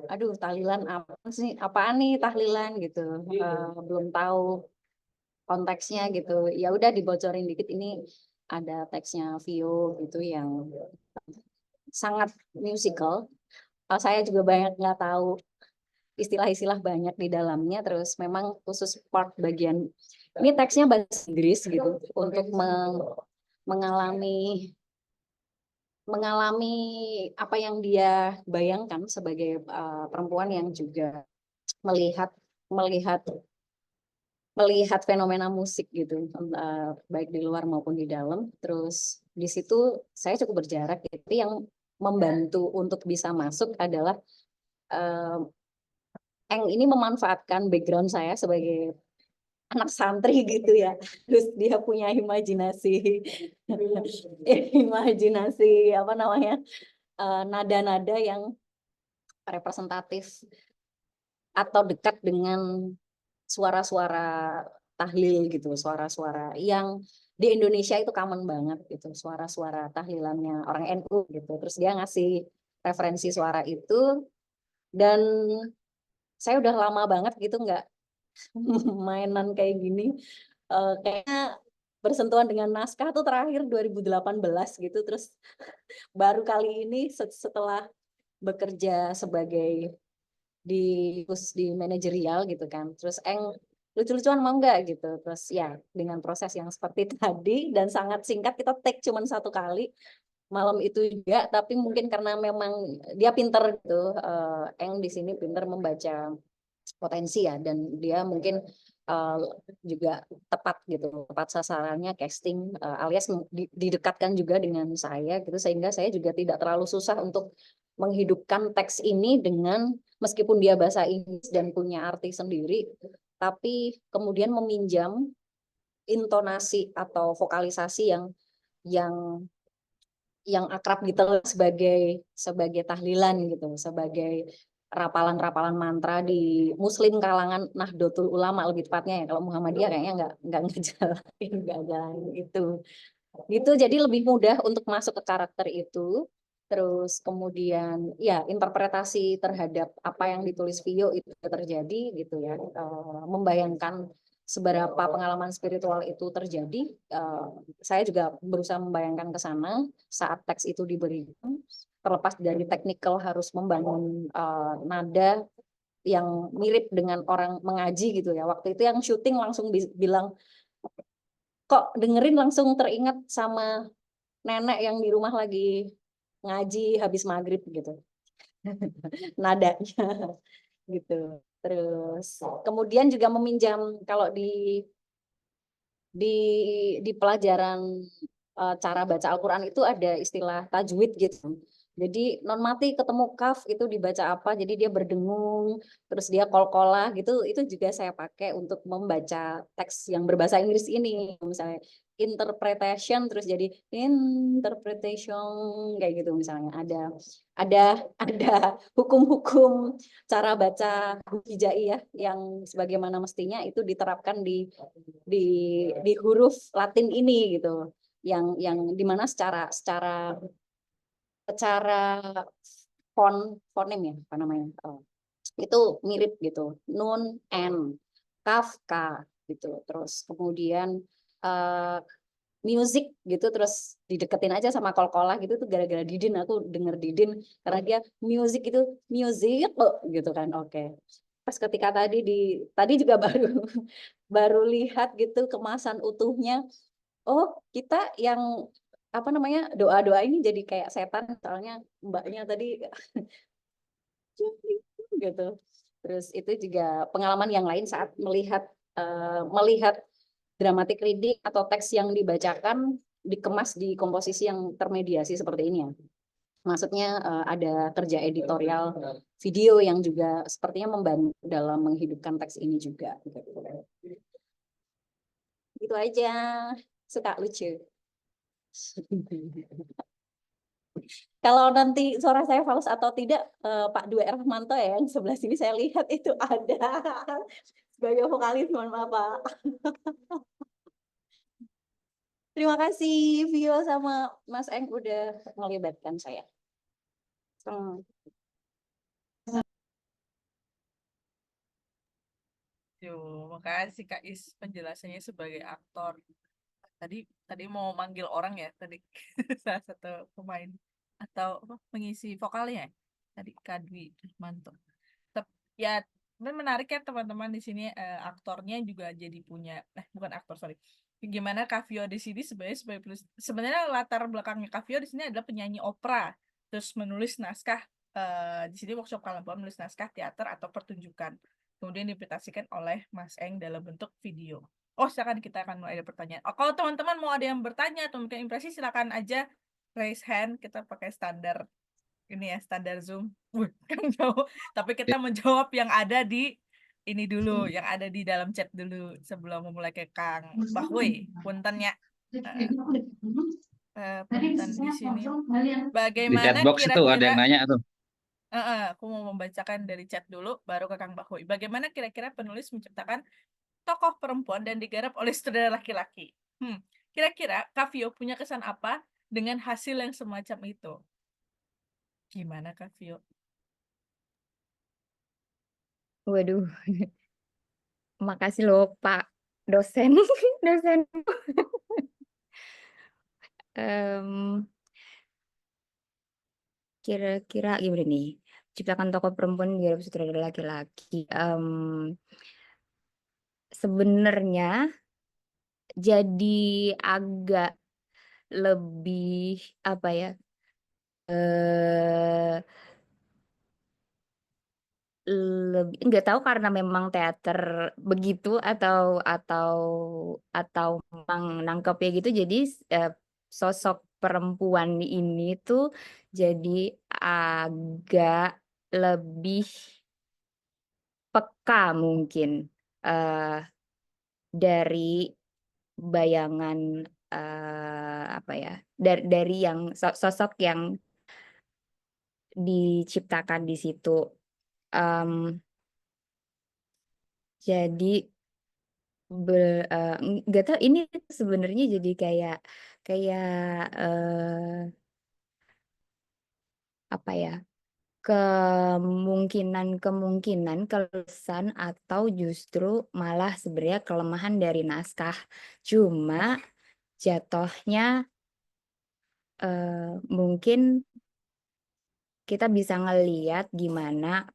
Aduh, tahlilan apa sih? Apaan nih tahlilan gitu. Belum tahu konteksnya gitu. Ya udah dibocorin dikit, ini ada teksnya Vio gitu yang sangat musical. Saya juga banyak nggak tahu istilah-istilah banyak di dalamnya, terus memang khusus part bagian ini teksnya bahasa Inggris gitu untuk mengalami mengalami apa yang dia bayangkan sebagai perempuan yang juga melihat melihat melihat fenomena musik gitu, baik di luar maupun di dalam. Terus di situ saya cukup berjarak, tapi yang membantu untuk bisa masuk adalah Eng ini memanfaatkan background saya sebagai anak santri gitu ya. Terus dia punya imajinasi imajinasi apa namanya? Nada-nada yang representatif atau dekat dengan suara-suara tahlil gitu, suara-suara yang di Indonesia itu common banget gitu, suara-suara tahlilannya orang NU gitu. Terus dia ngasih referensi suara itu, dan saya udah lama banget gitu nggak mainan kayak gini. Kayaknya bersentuhan dengan naskah tuh terakhir 2018 gitu. Terus baru kali ini setelah bekerja sebagai khusus di manajerial gitu kan. Terus lucu-lucuan mau nggak gitu. Terus ya dengan proses yang seperti tadi dan sangat singkat, kita take cuman 1 kali malam itu juga, tapi mungkin karena memang dia pinter gitu, di sini pinter membaca potensi ya, dan dia mungkin juga tepat gitu, tepat sasarannya casting, alias didekatkan juga dengan saya gitu, sehingga saya juga tidak terlalu susah untuk menghidupkan teks ini dengan, meskipun dia bahasa Inggris dan punya arti sendiri, tapi kemudian meminjam intonasi atau vokalisasi yang akrab gitu sebagai tahlilan gitu, sebagai rapalan-rapalan mantra di Muslim kalangan Nahdlatul Ulama lebih tepatnya ya. Kalau Muhammadiyah kayaknya nggak ngejalanin itu. Gitu, jadi lebih mudah untuk masuk ke karakter itu. Terus kemudian ya interpretasi terhadap apa yang ditulis Vio itu terjadi gitu ya. Membayangkan seberapa pengalaman spiritual itu terjadi, saya juga berusaha membayangkan ke sana saat teks itu diberikan, terlepas dari teknikal harus membangun nada yang mirip dengan orang mengaji gitu ya. Waktu itu yang syuting langsung bilang, kok dengerin langsung teringat sama nenek yang di rumah lagi ngaji habis maghrib gitu. Nadanya gitu. Terus kemudian juga meminjam, kalau di pelajaran cara baca Al-Quran itu ada istilah tajwid gitu. Jadi non mati ketemu kaf itu dibaca apa? Jadi dia berdengung, terus dia kol-kolah gitu. Itu juga saya pakai untuk membaca teks yang berbahasa Inggris ini. Misalnya interpretation terus jadi interpretation kayak gitu misalnya. Ada hukum-hukum cara baca hijaiyah yang sebagaimana mestinya itu diterapkan di huruf Latin ini gitu. Yang dimana secara fonem ya apa namanya itu mirip gitu nun n kaf k gitu terus kemudian music gitu terus dideketin aja sama kol-kolah gitu tuh gara-gara Didin aku denger Didin karena dia music itu music gitu kan oke. Pas ketika tadi juga baru lihat gitu kemasan utuhnya. Oh, kita yang apa namanya doa-doa ini jadi kayak setan soalnya mbaknya tadi gitu. Terus itu juga pengalaman yang lain saat melihat dramatic reading atau teks yang dibacakan dikemas di komposisi yang termediasi seperti ini ya. Maksudnya ada kerja editorial video yang juga sepertinya membantu dalam menghidupkan teks ini juga. Gitu aja, suka lucu. Kalau nanti suara saya false atau tidak, Pak Dwi Rahmanto ya yang sebelah sini saya lihat itu ada sebagai vokalis, mohon maaf Pak. Terima kasih Vio sama Mas Eng udah melibatkan saya. Makasih Kak Is penjelasannya sebagai aktor. Tadi mau manggil orang ya tadi salah satu pemain atau pengisi vokalnya ya? Tadi Kak Dwi Rahmanto. Ya menarik ya teman-teman di sini aktornya juga jadi punya bukan aktor sorry. Gimana Kak Vio di sini sebenarnya latar belakangnya Kak Vio di sini adalah penyanyi opera terus menulis naskah di sini workshop Kalambuan menulis naskah teater atau pertunjukan kemudian diinterpretasikan oleh Mas Eng dalam bentuk video. Oh, silakan kita akan mulai ada pertanyaan. Oh, kalau teman-teman mau ada yang bertanya atau mungkin impresi, silakan aja raise hand. Kita pakai standar ini ya, standar Zoom. Kan jauh. Tapi kita menjawab yang ada di ini dulu, yang ada di dalam chat dulu sebelum memulai ke Kang Bahwe. Puntennya. Punten di sini. Di Bagaimana chatbox itu ada yang kira-kira nanya tuh. aku mau membacakan dari chat dulu, baru ke Kang Bahwe. Bagaimana kira-kira penulis menciptakan tokoh perempuan dan digarap oleh sutradara laki-laki? Kira-kira Kak Vio punya kesan apa dengan hasil yang semacam itu? Gimana Kak Vio? Waduh, makasih loh Pak dosen, dosen. Kira-kira gimana nih? Ciptakan tokoh perempuan digarap sutradara laki-laki. Sebenarnya jadi agak lebih apa ya? Lebih nggak tahu karena memang teater begitu atau memang nangkepnya gitu jadi sosok perempuan ini tuh jadi agak lebih peka mungkin dari bayangan apa ya dari yang sosok yang diciptakan di situ. Jadi nggak tahu ini sebenarnya jadi kayak apa ya kemungkinan kelemahan atau justru malah sebenarnya kelemahan dari naskah cuma jatuhnya mungkin kita bisa ngelihat gimana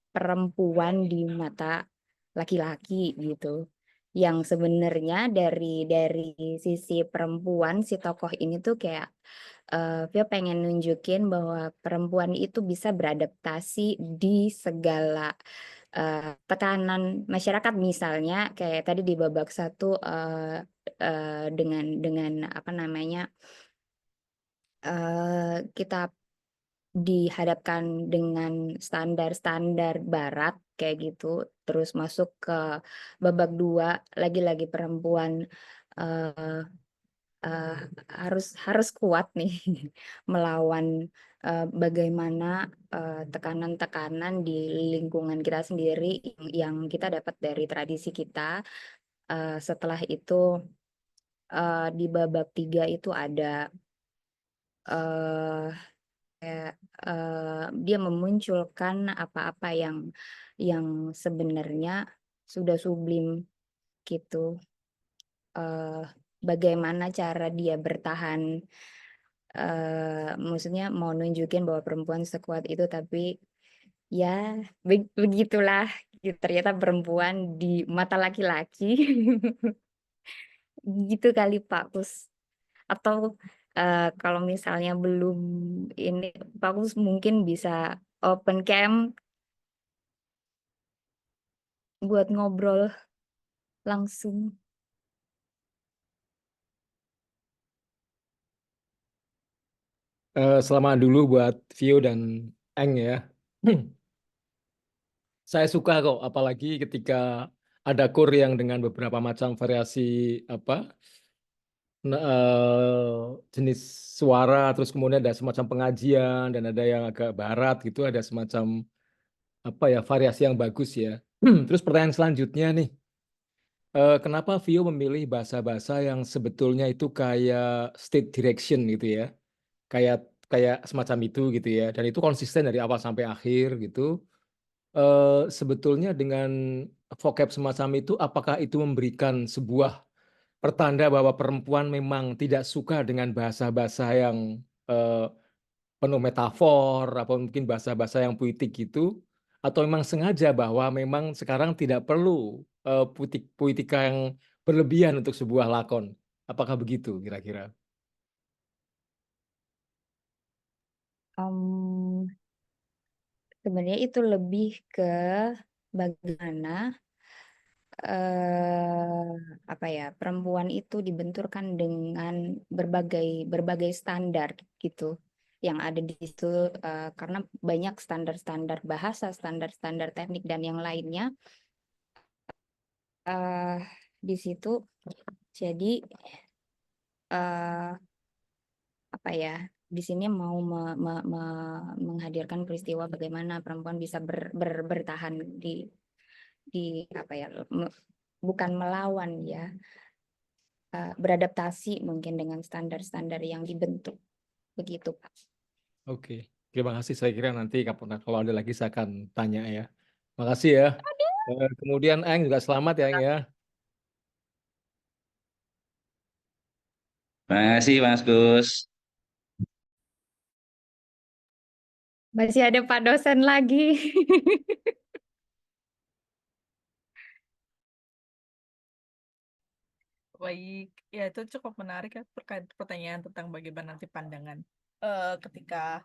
perempuan di mata laki-laki gitu yang sebenarnya dari sisi perempuan si tokoh ini tuh kayak dia pengen nunjukin bahwa perempuan itu bisa beradaptasi di segala tekanan masyarakat misalnya kayak tadi di babak 1 dengan apa namanya kita dihadapkan dengan standar-standar barat kayak gitu, terus masuk ke babak 2 lagi-lagi perempuan, eee eee, harus kuat nih melawan, bagaimana, tekanan-tekanan di lingkungan kita sendiri yang kita dapat dari tradisi kita. Setelah itu, di babak 3 itu ada, eee kayak, dia memunculkan apa-apa yang sebenarnya sudah sublim gitu, eee, bagaimana cara dia bertahan, maksudnya mau nunjukin bahwa perempuan sekuat itu tapi ya begitulah gitu, ternyata perempuan di mata laki-laki gitu kali Pak Kus. Atau, kalau misalnya belum ini, Pak Kus mungkin bisa open cam buat ngobrol langsung. Selamat dulu buat Vio dan Eng ya. Saya suka kok, apalagi ketika ada kur yang dengan beberapa macam variasi apa jenis suara, terus kemudian ada semacam pengajian dan ada yang agak barat gitu, ada semacam apa ya variasi yang bagus ya. Terus pertanyaan selanjutnya nih, kenapa Vio memilih bahasa-bahasa yang sebetulnya itu kayak state direction gitu ya, kayak kayak semacam itu gitu ya, dan itu konsisten dari awal sampai akhir gitu. Sebetulnya dengan vocab semacam itu, apakah itu memberikan sebuah pertanda bahwa perempuan memang tidak suka dengan bahasa-bahasa yang eh, penuh metafor, atau mungkin bahasa-bahasa yang puitik gitu, atau memang sengaja bahwa memang sekarang tidak perlu puitika yang berlebihan untuk sebuah lakon. Apakah begitu kira-kira? Sebenarnya itu lebih ke bagaimana, apa ya, perempuan itu dibenturkan dengan berbagai standar gitu, yang ada di situ, karena banyak standar-standar bahasa, standar-standar teknik dan yang lainnya, di situ. Jadi, apa ya, di sini mau menghadirkan peristiwa bagaimana perempuan bisa bertahan di apa ya, bukan melawan ya, beradaptasi mungkin dengan standar-standar yang dibentuk, begitu Pak. Oke, terima kasih. Saya kira nanti kalau ada lagi saya akan tanya ya. Makasih ya. Kemudian Eng juga selamat ya Eng ya. Terima kasih Mas Gus. Masih ada Pak dosen lagi. Baik, ya itu cukup menarik ya terkait pertanyaan tentang bagaimana nanti pandangan ketika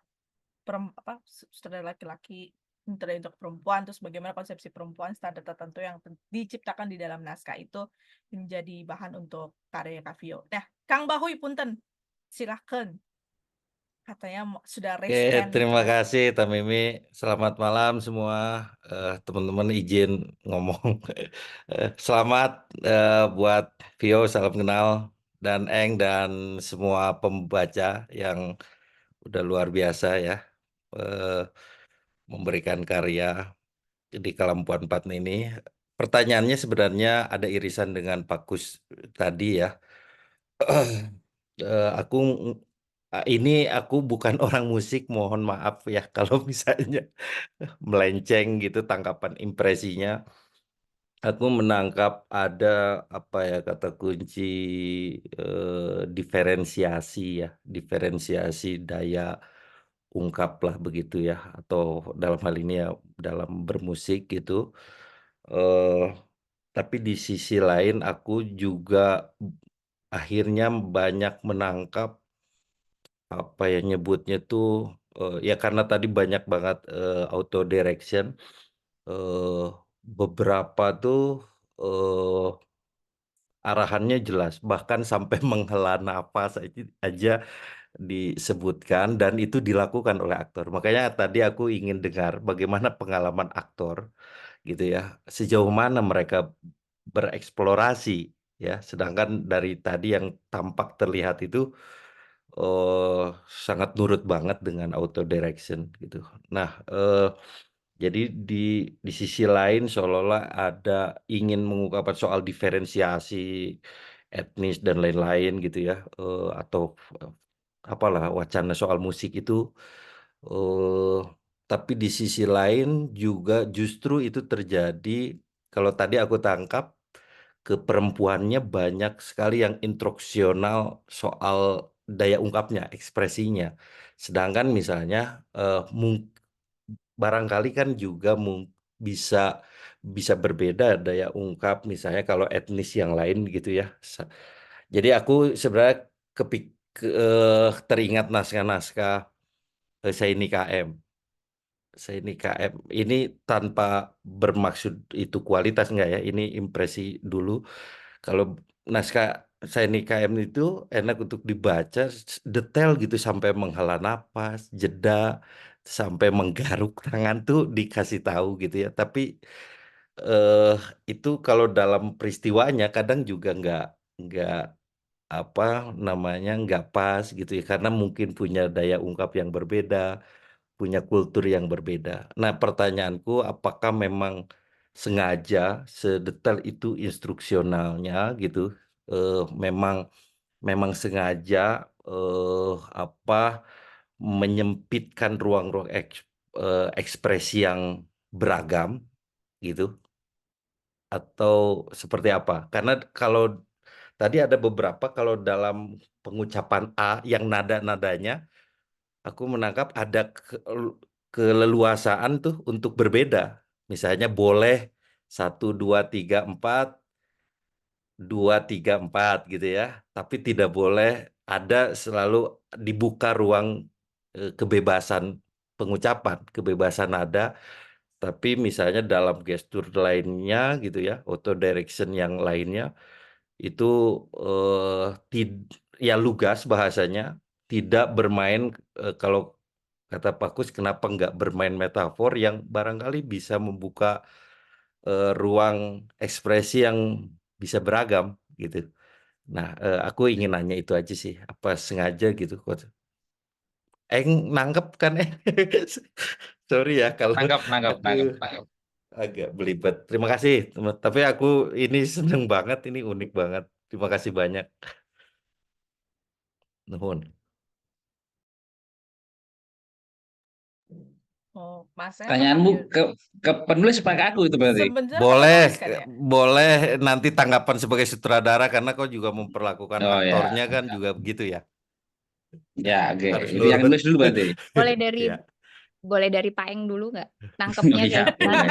sutradara laki-laki sutradara untuk perempuan, terus bagaimana konsepsi perempuan standar tertentu yang diciptakan di dalam naskah itu menjadi bahan untuk karya Kavio. Nah, Kang Bahui punten, silahkan. Katanya sudah Oke, raise hand terima gitu. kasih Tamimi. Selamat malam semua. Teman-teman izin ngomong. Selamat buat Vio, salam kenal. Dan Eng dan semua pembaca yang udah luar biasa ya. eh, Memberikan karya di Kalampuan 4 ini. Pertanyaannya sebenarnya ada irisan dengan Pak Kus tadi ya. Aku ini aku bukan orang musik, mohon maaf ya kalau misalnya melenceng gitu tangkapan impresinya. Aku menangkap ada apa ya kata kunci diferensiasi ya, diferensiasi daya ungkap lah begitu ya, atau dalam hal ini ya dalam bermusik gitu. eh tapi di sisi lain aku juga akhirnya banyak menangkap apa ya nyebutnya tuh ya karena tadi banyak banget auto direction, eh beberapa tuh eh arahannya jelas bahkan sampai menghela nafas aja disebutkan dan itu dilakukan oleh aktor. Makanya tadi aku ingin dengar bagaimana pengalaman aktor gitu ya, sejauh mana mereka bereksplorasi ya, sedangkan dari tadi yang tampak terlihat itu sangat nurut banget dengan auto direction gitu. Nah, jadi di sisi lain seolah-olah ada ingin mengungkapkan soal diferensiasi etnis dan lain-lain gitu ya, atau apalah wacana soal musik itu, eee, tapi di sisi lain juga justru itu terjadi kalau tadi aku tangkap ke perempuannya banyak sekali yang instruksional soal daya ungkapnya, ekspresinya. Sedangkan misalnya, barangkali kan juga bisa bisa berbeda daya ungkap misalnya kalau etnis yang lain gitu ya. Jadi aku sebenarnya teringat naskah-naskah, Saini KM. Saini KM ini tanpa bermaksud itu kualitas enggak ya, ini impresi dulu. Kalau naskah Saini KM itu enak untuk dibaca, detail gitu sampai menghela napas, jeda, sampai menggaruk tangan tuh dikasih tahu gitu ya. Tapi eh itu kalau dalam peristiwanya kadang juga nggak apa namanya nggak pas gitu ya karena mungkin punya daya ungkap yang berbeda, punya kultur yang berbeda. Nah, pertanyaanku apakah memang sengaja sedetail itu instruksionalnya gitu, memang memang sengaja, apa, menyempitkan ruang-ruang ekspresi yang beragam gitu, atau seperti apa? Karena kalau tadi ada beberapa kalau dalam pengucapan A yang nada-nadanya aku menangkap ada keleluasaan tuh untuk berbeda. Misalnya boleh 1, 2, 3, 4, 2, 3, 4 gitu ya. Tapi tidak boleh ada selalu dibuka ruang kebebasan pengucapan, kebebasan nada. Tapi misalnya dalam gestur lainnya gitu ya, auto direction yang lainnya itu ya lugas bahasanya, tidak bermain kalau kata Pak Kus, kenapa nggak bermain metafor yang barangkali bisa membuka ruang ekspresi yang bisa beragam gitu. Nah, aku ingin nanya itu aja sih, apa sengaja gitu, Coach? Nangkep kan? Sorry ya kalau Nangkap, nangkap, aku nangkap, nangkap. agak belibet. Terima kasih, tapi aku ini seneng banget, ini unik banget. Terima kasih banyak. Nuhun. Oh, masanya ke Pertanyaanmu Pak ke penulis apa ke aku itu berarti? Sebenarnya ke Boleh, penulis kan ya? boleh nanti tanggapan sebagai sutradara karena kau juga memperlakukan Oh ya, aktornya kan juga begitu ya. ya oke. Harus Itu yang nurut. nulis dulu berarti. Boleh dari Ya. boleh dari Paeng dulu nggak? Oh Nangkepnya iya, kayak gimana? boleh.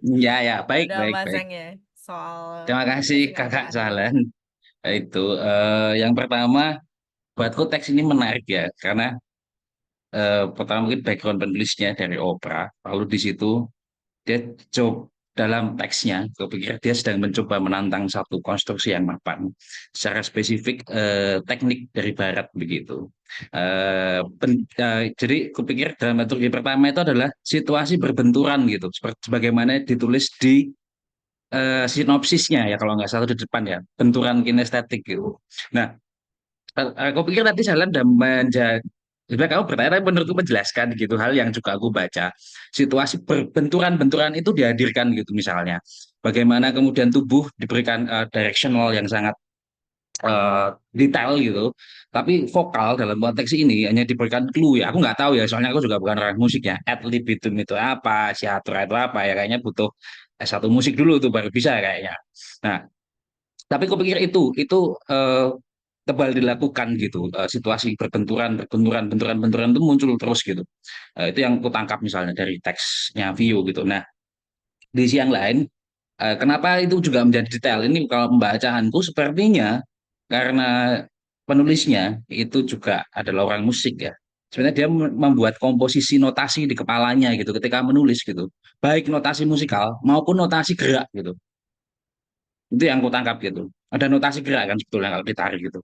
Ya, ya, baik, Udah baik, baik. masanya soal Terima kasih Kakak kesinambungan. Sahlan. Itu yang pertama buatku teks ini menarik ya karena pertama mungkin background penulisnya dari opera, lalu di situ dia coba dalam teksnya, gue pikir dia sedang mencoba menantang satu konstruksi yang mapan, secara spesifik teknik dari Barat begitu. Jadi kupikir dramaturgi pertama itu adalah situasi berbenturan gitu, seperti sebagaimana ditulis di sinopsisnya ya kalau nggak salah di depan ya, benturan kinestetik gitu. Nah, aku pikir tadi Jalan dan sebenarnya kamu bertanya, tapi menurutku menjelaskan gitu hal yang juga aku baca. Situasi berbenturan-benturan itu dihadirkan gitu misalnya. Bagaimana kemudian tubuh diberikan directional yang sangat detail gitu. Tapi vokal dalam konteks ini hanya diberikan clue ya. Aku nggak tahu ya, soalnya aku juga bukan orang musik ya. Ad libitum itu apa, siatura itu apa ya. Kayaknya butuh S1 musik dulu tuh baru bisa kayaknya. Nah, tapi aku pikir itu tebal dilakukan gitu. Situasi benturan itu muncul terus gitu. Itu yang aku tangkap misalnya dari teksnya Vio gitu. Nah, di sisi yang lain, kenapa itu juga menjadi detail? Ini kalau pembacaanku sepertinya karena penulisnya itu juga adalah orang musik ya. Sebenarnya dia membuat komposisi notasi di kepalanya gitu ketika menulis gitu. Baik notasi musikal maupun notasi gerak gitu. Itu yang aku tangkap gitu. Ada notasi gerak kan sebetulnya kalau ditarik gitu.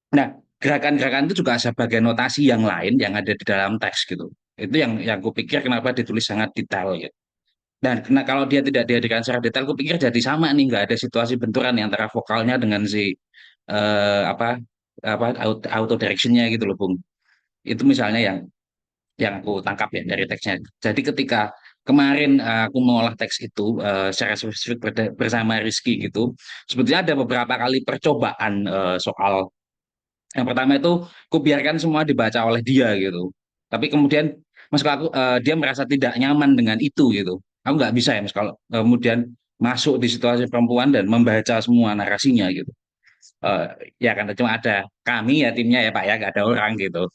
Nah, gerakan-gerakan itu juga sebagai notasi yang lain yang ada di dalam teks gitu. Itu yang kupikir kenapa ditulis sangat detail gitu. Dan kalau dia tidak dihadirkan secara detail, kupikir jadi sama nih, nggak ada situasi benturan nih antara vokalnya dengan si apa auto directionnya gitu loh, Bung. Itu misalnya yang aku tangkap ya dari teksnya. Jadi ketika kemarin aku mengolah teks itu secara spesifik bersama Rizky gitu, sebetulnya ada beberapa kali percobaan soal yang pertama itu aku biarkan semua dibaca oleh dia gitu. Tapi kemudian maksud aku dia merasa tidak nyaman dengan itu gitu. Aku nggak bisa ya mas kalau kemudian masuk di situasi perempuan dan membaca semua narasinya gitu. Eh, ya kan cuma ada kami ya timnya ya Pak ya, nggak ada orang gitu.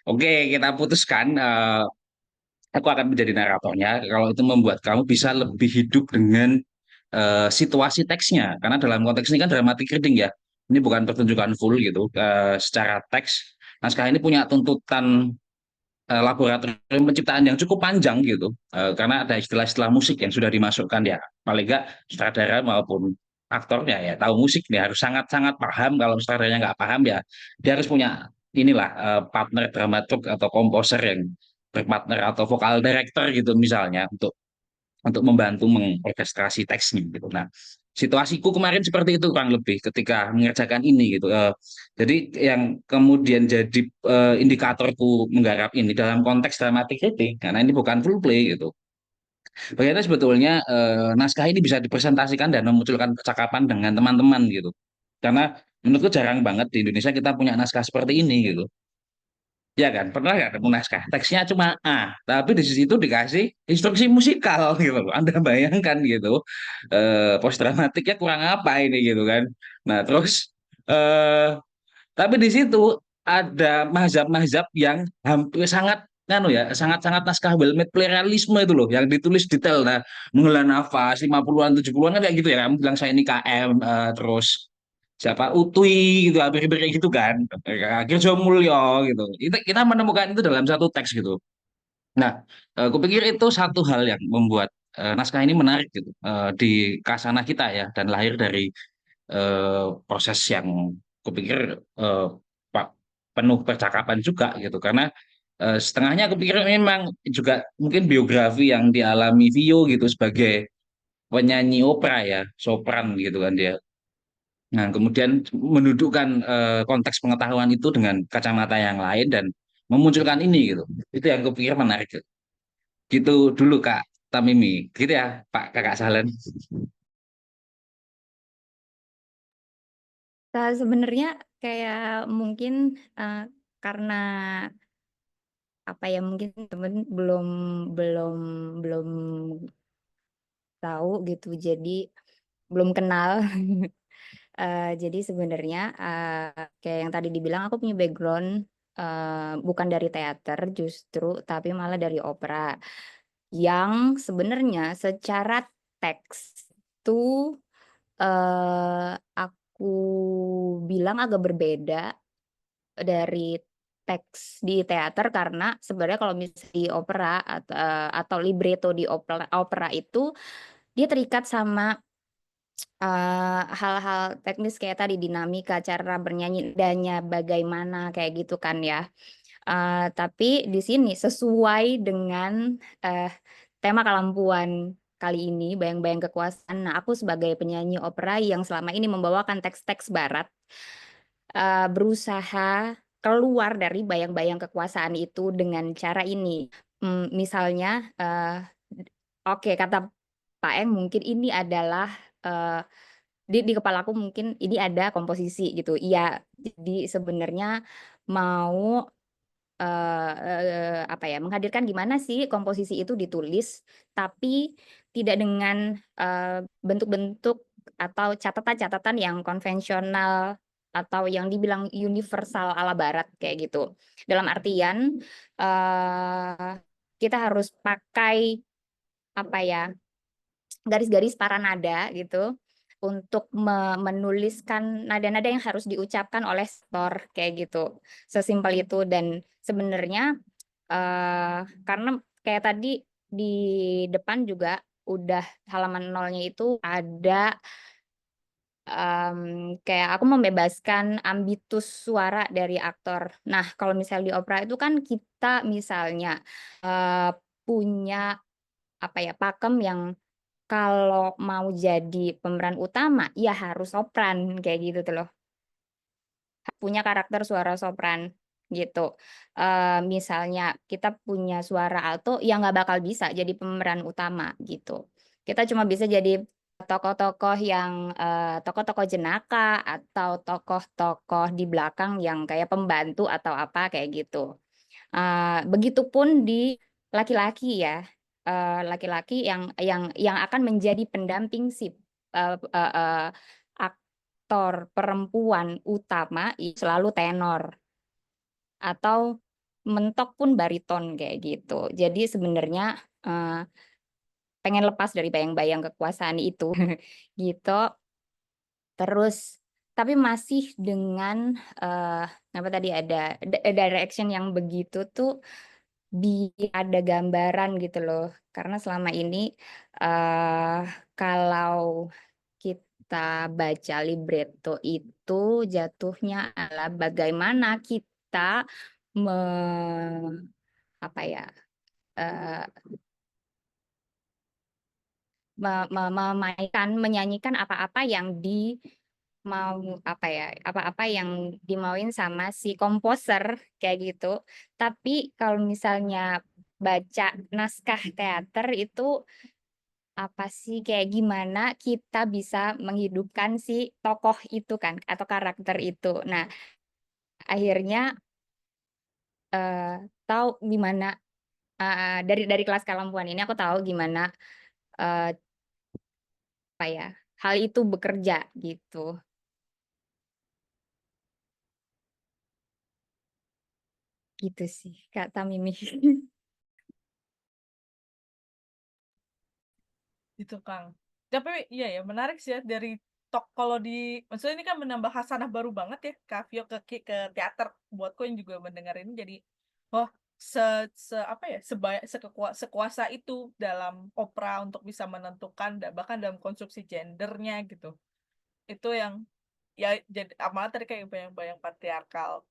Oke, kita putuskan aku akan menjadi naratornya kalau itu membuat kamu bisa lebih hidup dengan situasi teksnya. Karena dalam konteks ini kan dramatic reading ya. Ini bukan pertunjukan full gitu. Secara teks, naskah ini punya tuntutan laboratorium penciptaan yang cukup panjang gitu. Karena ada istilah-istilah musik yang sudah dimasukkan ya. Paling nggak sutradara maupun aktornya ya tahu musik nih harus sangat-sangat paham. Kalau sutradaranya nggak paham ya dia harus punya inilah partner dramaturg atau komposer yang berpartner atau vokal director gitu misalnya untuk membantu mengorkestrasi teksnya gitu. Nah, situasiku kemarin seperti itu kurang lebih ketika mengerjakan ini gitu. Jadi yang kemudian jadi indikatorku menggarap ini dalam konteks dramatic setting karena ini bukan full play gitu. Bagaimana sebetulnya naskah ini bisa dipresentasikan dan memunculkan percakapan dengan teman-teman gitu. Karena menurutku jarang banget di Indonesia kita punya naskah seperti ini gitu. Ya kan, pernah nggak ketemu naskah? Teksnya cuma A, tapi di situ dikasih instruksi musikal gitu loh. Anda bayangkan gitu, post dramatiknya kurang apa ini gitu kan. Nah terus, eh tapi di situ ada mazhab-mazhab yang hampir sangat anu ya, sangat-sangat naskah well-made pluralisme itu loh, yang ditulis detail. Nah, menghela nafas 50-an 70-an kan kayak gitu ya. Kamu bilang saya ini KM terus siapa Utui gitu, hampir-hampir kayak gitu kan. Kirjo Mulyo gitu. Kita menemukan itu dalam satu teks gitu. Nah, aku pikir itu satu hal yang membuat naskah ini menarik gitu di kasana kita ya dan lahir dari proses yang kupikir eh, penuh percakapan juga gitu karena setengahnya aku pikir memang juga mungkin biografi yang dialami Vio gitu sebagai penyanyi opera ya sopran gitu kan dia. Nah kemudian mendudukkan konteks pengetahuan itu dengan kacamata yang lain dan memunculkan ini gitu. Itu yang aku pikir menarik gitu. Gitu dulu Kak Tamimi gitu ya Pak Kakak Salen. Sebenarnya kayak mungkin karena apa ya mungkin temen belum belum belum tahu gitu jadi belum kenal. Jadi sebenarnya kayak yang tadi dibilang aku punya background bukan dari teater justru tapi malah dari opera yang sebenarnya secara teks tuh aku bilang agak berbeda dari teks di teater karena sebenarnya kalau misalnya di opera atau libretto di opera itu dia terikat sama hal-hal teknis kayak tadi dinamika cara bernyanyi nadanya bagaimana kayak gitu kan ya. Tapi di sini sesuai dengan tema Kalampuan kali ini bayang-bayang kekuasaan. Nah, aku sebagai penyanyi opera yang selama ini membawakan teks-teks barat berusaha keluar dari bayang-bayang kekuasaan itu dengan cara ini. Misalnya oke kata Pak Eng mungkin ini adalah di kepalaku mungkin ini ada komposisi gitu. Iya, jadi sebenarnya mau apa ya menghadirkan gimana sih komposisi itu ditulis tapi tidak dengan bentuk-bentuk atau catatan-catatan yang konvensional atau yang dibilang universal ala barat kayak gitu. Dalam artian kita harus pakai apa ya garis-garis para nada gitu untuk menuliskan nada-nada yang harus diucapkan oleh aktor kayak gitu. Sesimpel itu dan sebenarnya karena kayak tadi di depan juga udah halaman nolnya itu ada kayak aku membebaskan ambitus suara dari aktor. Nah, kalau misalnya di opera itu kan kita misalnya punya apa ya, pakem yang kalau mau jadi pemeran utama ya harus sopran kayak gitu tuh loh. Punya karakter suara sopran gitu. Misalnya kita punya suara alto yang nggak bakal bisa jadi pemeran utama gitu. Kita cuma bisa jadi tokoh-tokoh yang tokoh-tokoh jenaka atau tokoh-tokoh di belakang yang kayak pembantu atau apa kayak gitu. Begitupun di laki-laki ya, laki-laki yang akan menjadi pendamping si aktor perempuan utama selalu tenor atau mentok pun bariton kayak gitu. Jadi sebenarnya pengen lepas dari bayang-bayang kekuasaan itu gitu. Terus tapi masih dengan apa tadi ada direction yang begitu tuh ada gambaran gitu loh. Karena selama ini kalau kita baca libretto itu jatuhnya adalah bagaimana kita apa ya menyanyikan apa-apa yang apa-apa yang dimauin sama si komposer kayak gitu. Tapi kalau misalnya baca naskah teater itu apa sih kayak gimana kita bisa menghidupkan si tokoh itu kan atau karakter itu. Nah, akhirnya tahu gimana dari kelas Kalampuan ini aku tahu gimana apa ya hal itu bekerja gitu. Gitu sih Kak Tamimi. Gitu Kang. Tapi iya ya menarik sih ya dari kalau di maksudnya ini kan menambah khasanah baru banget ya Kak Vio ke teater buatku yang juga mendengar ini jadi oh apa ya sekuasa itu dalam opera untuk bisa menentukan bahkan dalam konstruksi gendernya gitu. Itu yang ya jadi amal tadi kayak bayang-bayang patriarkal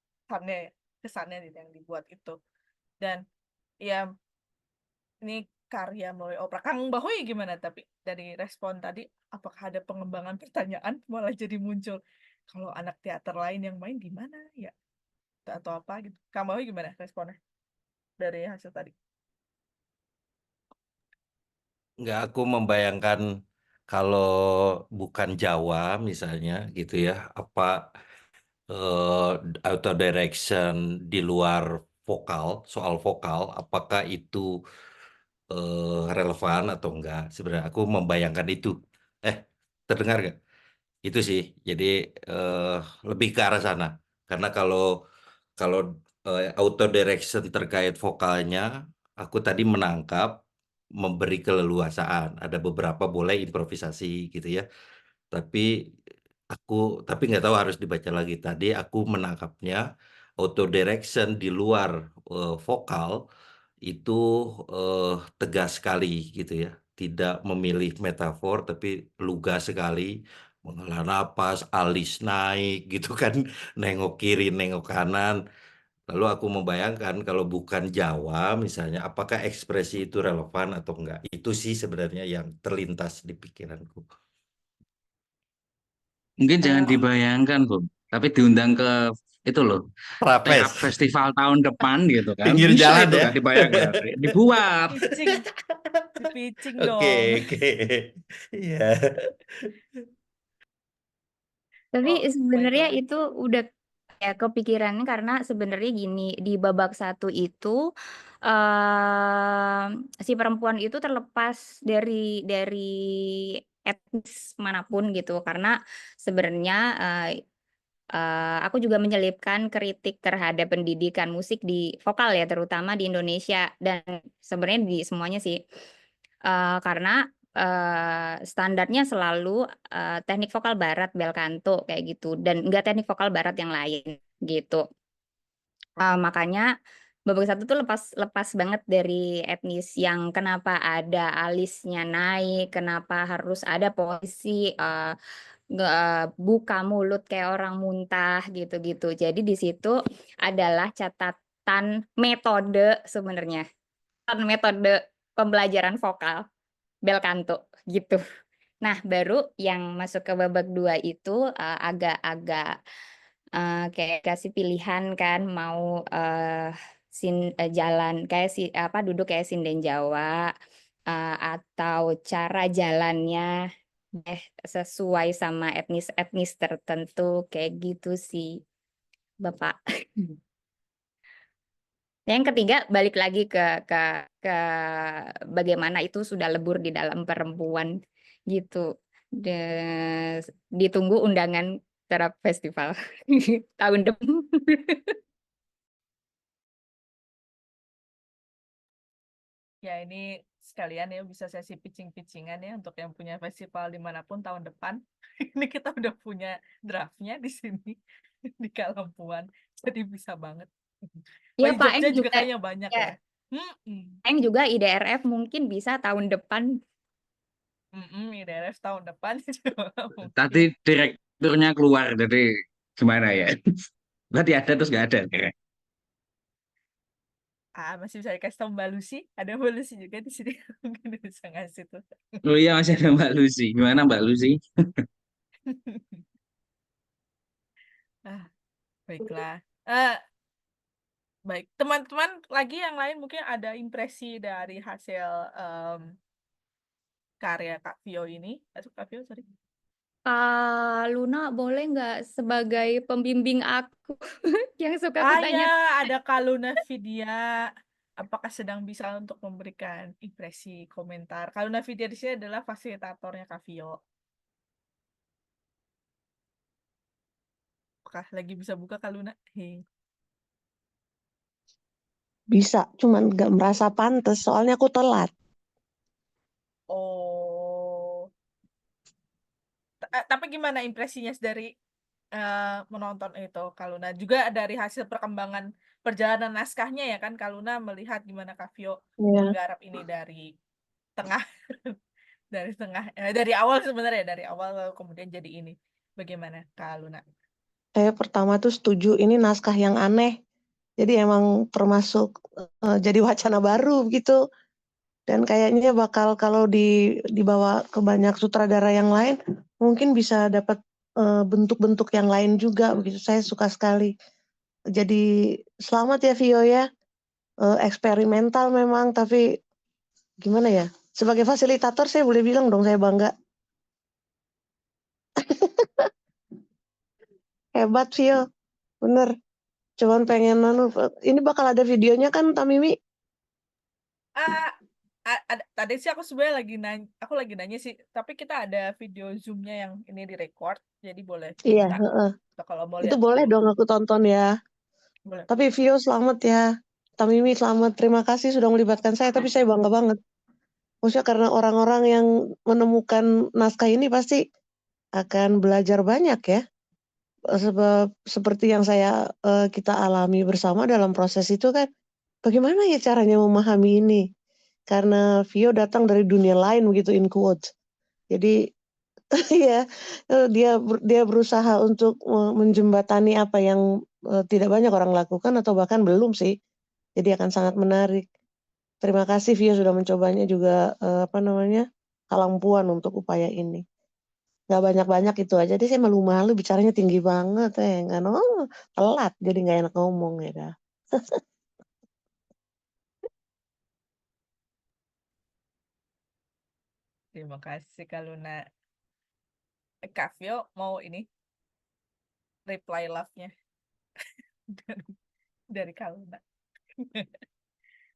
kesannya yang dibuat itu. Dan ya ini karya melalui opera. Kang Bahoy gimana tapi dari respon tadi apakah ada pengembangan pertanyaan malah jadi muncul kalau anak teater lain yang main gimana ya atau apa gitu. Kang Bahoy gimana responnya dari hasil tadi? Nggak, aku membayangkan kalau bukan Jawa misalnya gitu ya, apa auto direction di luar vokal, soal vokal, apakah itu relevan atau enggak? Sebenarnya aku membayangkan itu. Terdengar nggak? Itu sih. Jadi eh, lebih ke arah sana. Karena kalau auto direction terkait vokalnya, aku tadi menangkap memberi keleluasaan. Ada beberapa boleh improvisasi gitu ya. Tapi tapi nggak tahu harus dibaca lagi. Tadi aku menangkapnya auto direction di luar vokal itu tegas sekali gitu ya. Tidak memilih metafor tapi lugas sekali, menghela napas, alis naik gitu kan, nengok kiri, nengok kanan. Lalu aku membayangkan kalau bukan Jawa misalnya, apakah ekspresi itu relevan atau enggak? Itu sih sebenarnya yang terlintas di pikiranku. Mungkin jangan dibayangkan, Bung. Tapi diundang ke itu loh, Trapes, Tekap Festival tahun depan gitu kan. pinggir Bisa jalan itu ya. nggak dibayangkan. Dibuat. Pitching Oke, dong. oke. Iya. Tapi Oh, sebenarnya baiklah. itu udah ya kepikiran karena sebenarnya gini di babak 1 itu si perempuan itu terlepas dari etnis manapun gitu karena sebenarnya aku juga menyelipkan kritik terhadap pendidikan musik di vokal ya terutama di Indonesia dan sebenarnya di semuanya sih. Karena standarnya selalu teknik vokal barat bel canto kayak gitu dan enggak teknik vokal barat yang lain gitu. Makanya babak 1 tuh lepas banget dari etnis yang kenapa ada alisnya naik, kenapa harus ada posisi buka mulut kayak orang muntah gitu-gitu. Jadi di situ adalah catatan metode sebenarnya, metode pembelajaran vokal bel kanto gitu. Nah, baru yang masuk ke babak 2 itu agak-agak kayak kasih pilihan kan mau jalan kayak duduk kayak sinden Jawa atau cara jalannya sesuai sama etnis-etnis tertentu kayak gitu sih, Bapak. Yang ketiga balik lagi ke bagaimana itu sudah lebur di dalam perempuan gitu. Ditunggu undangan terhadap festival tahun depan. Ya ini sekalian ya bisa sesi pitching-pitchingan ya untuk yang punya festival dimanapun tahun depan. Ini kita udah punya draftnya di sini di Kalampuan, jadi bisa banget. Oh, Iya di Pak Jogja Eng juga juga kayaknya banyak ya, ya. Eng juga IDRF mungkin bisa tahun depan. IDRF tahun depan Tadi mungkin. direkturnya keluar, jadi gimana ya? Berarti ada terus nggak ada. Masih bisa dikasih tahu Mbak Lucy. Ada Mbak Lucy juga di sini. Mungkin bisa ngasih tuh. Oh iya, masih ada Mbak Lucy. Gimana Mbak Lucy? Baiklah. Baik, teman-teman lagi yang lain mungkin ada impresi dari hasil karya Kak Vio ini. Kak Vio, sorry. Kak Luna boleh nggak sebagai pembimbing aku yang suka Ya, kutanya? ada Kak Luna Vidya. Apakah sedang bisa untuk memberikan impresi komentar? Kak Luna Vidya di sini adalah fasilitatornya Kak Vio. Apakah lagi bisa buka Kak Luna? Bisa, cuman nggak merasa pantas soalnya aku telat. Oh. Tapi gimana impresinya dari menonton itu, Kaluna? Juga dari hasil perkembangan perjalanan naskahnya ya kan, Kaluna melihat gimana Kak Vio menggarap ini dari tengah, dari awal sebenarnya, dari awal lalu kemudian jadi ini. Bagaimana Kaluna? Saya pertama tuh setuju ini naskah yang aneh. Jadi emang termasuk jadi wacana baru gitu. Dan kayaknya bakal kalau dibawa ke banyak sutradara yang lain, mungkin bisa dapat bentuk-bentuk yang lain juga begitu. Saya suka sekali. Jadi selamat ya Vio ya. Eksperimental memang, tapi gimana ya? Sebagai fasilitator saya boleh bilang dong saya bangga. Hebat Vio, bener. Cuman pengen ini bakal ada videonya kan Tamimi? Tadi sih aku sebenarnya lagi nanya sih, tapi kita ada video Zoom-nya yang ini direcord, jadi boleh Iya, minta. Kalau mau itu lihat boleh dulu. dong aku tonton ya. Boleh. Tapi Vio selamat ya. Tamimi selamat, terima kasih sudah melibatkan saya, tapi saya bangga banget. Maksudnya karena orang-orang yang menemukan naskah ini pasti akan belajar banyak ya. Sebab seperti yang kita alami bersama dalam proses itu kan, bagaimana ya caranya memahami ini? Karena Vio datang dari dunia lain begitu in quotes. Jadi ya dia berusaha untuk menjembatani apa yang tidak banyak orang lakukan atau bahkan belum sih. Jadi akan sangat menarik. Terima kasih Vio sudah mencobanya juga Kalampuan untuk upaya ini. Nggak banyak-banyak itu aja. Jadi saya malu-malu bicaranya tinggi banget kan. Telat jadi nggak enak ngomong ya dah. Terima kasih Kak Luna. Kak Vio mau ini reply love-nya dari Kak Luna.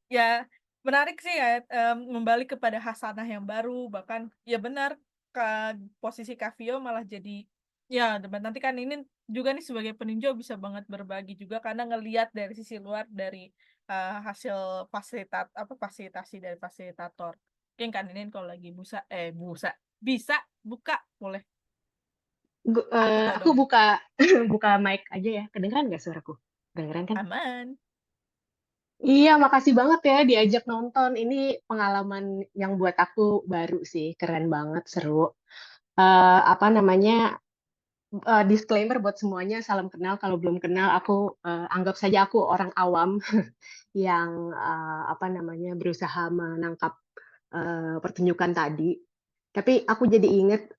Ya menarik sih ya, kembali kepada hasanah yang baru, bahkan ya benar posisi Kak Vio malah jadi ya nanti kan ini juga nih sebagai peninjau bisa banget berbagi juga karena ngelihat dari sisi luar dari hasil fasilitasi dari fasilitator. Mungkin kan ini kalau lagi bisa buka boleh. Aku buka buka mic aja ya. Kedengeran nggak suaraku? Kedengeran kan? Aman. Iya, makasih banget ya diajak nonton. Ini pengalaman yang buat aku baru sih, keren banget, seru. apa namanya, disclaimer buat semuanya, salam kenal. Kalau belum kenal, aku anggap saja aku orang awam yang apa namanya berusaha menangkap pertunjukan tadi. Tapi aku jadi inget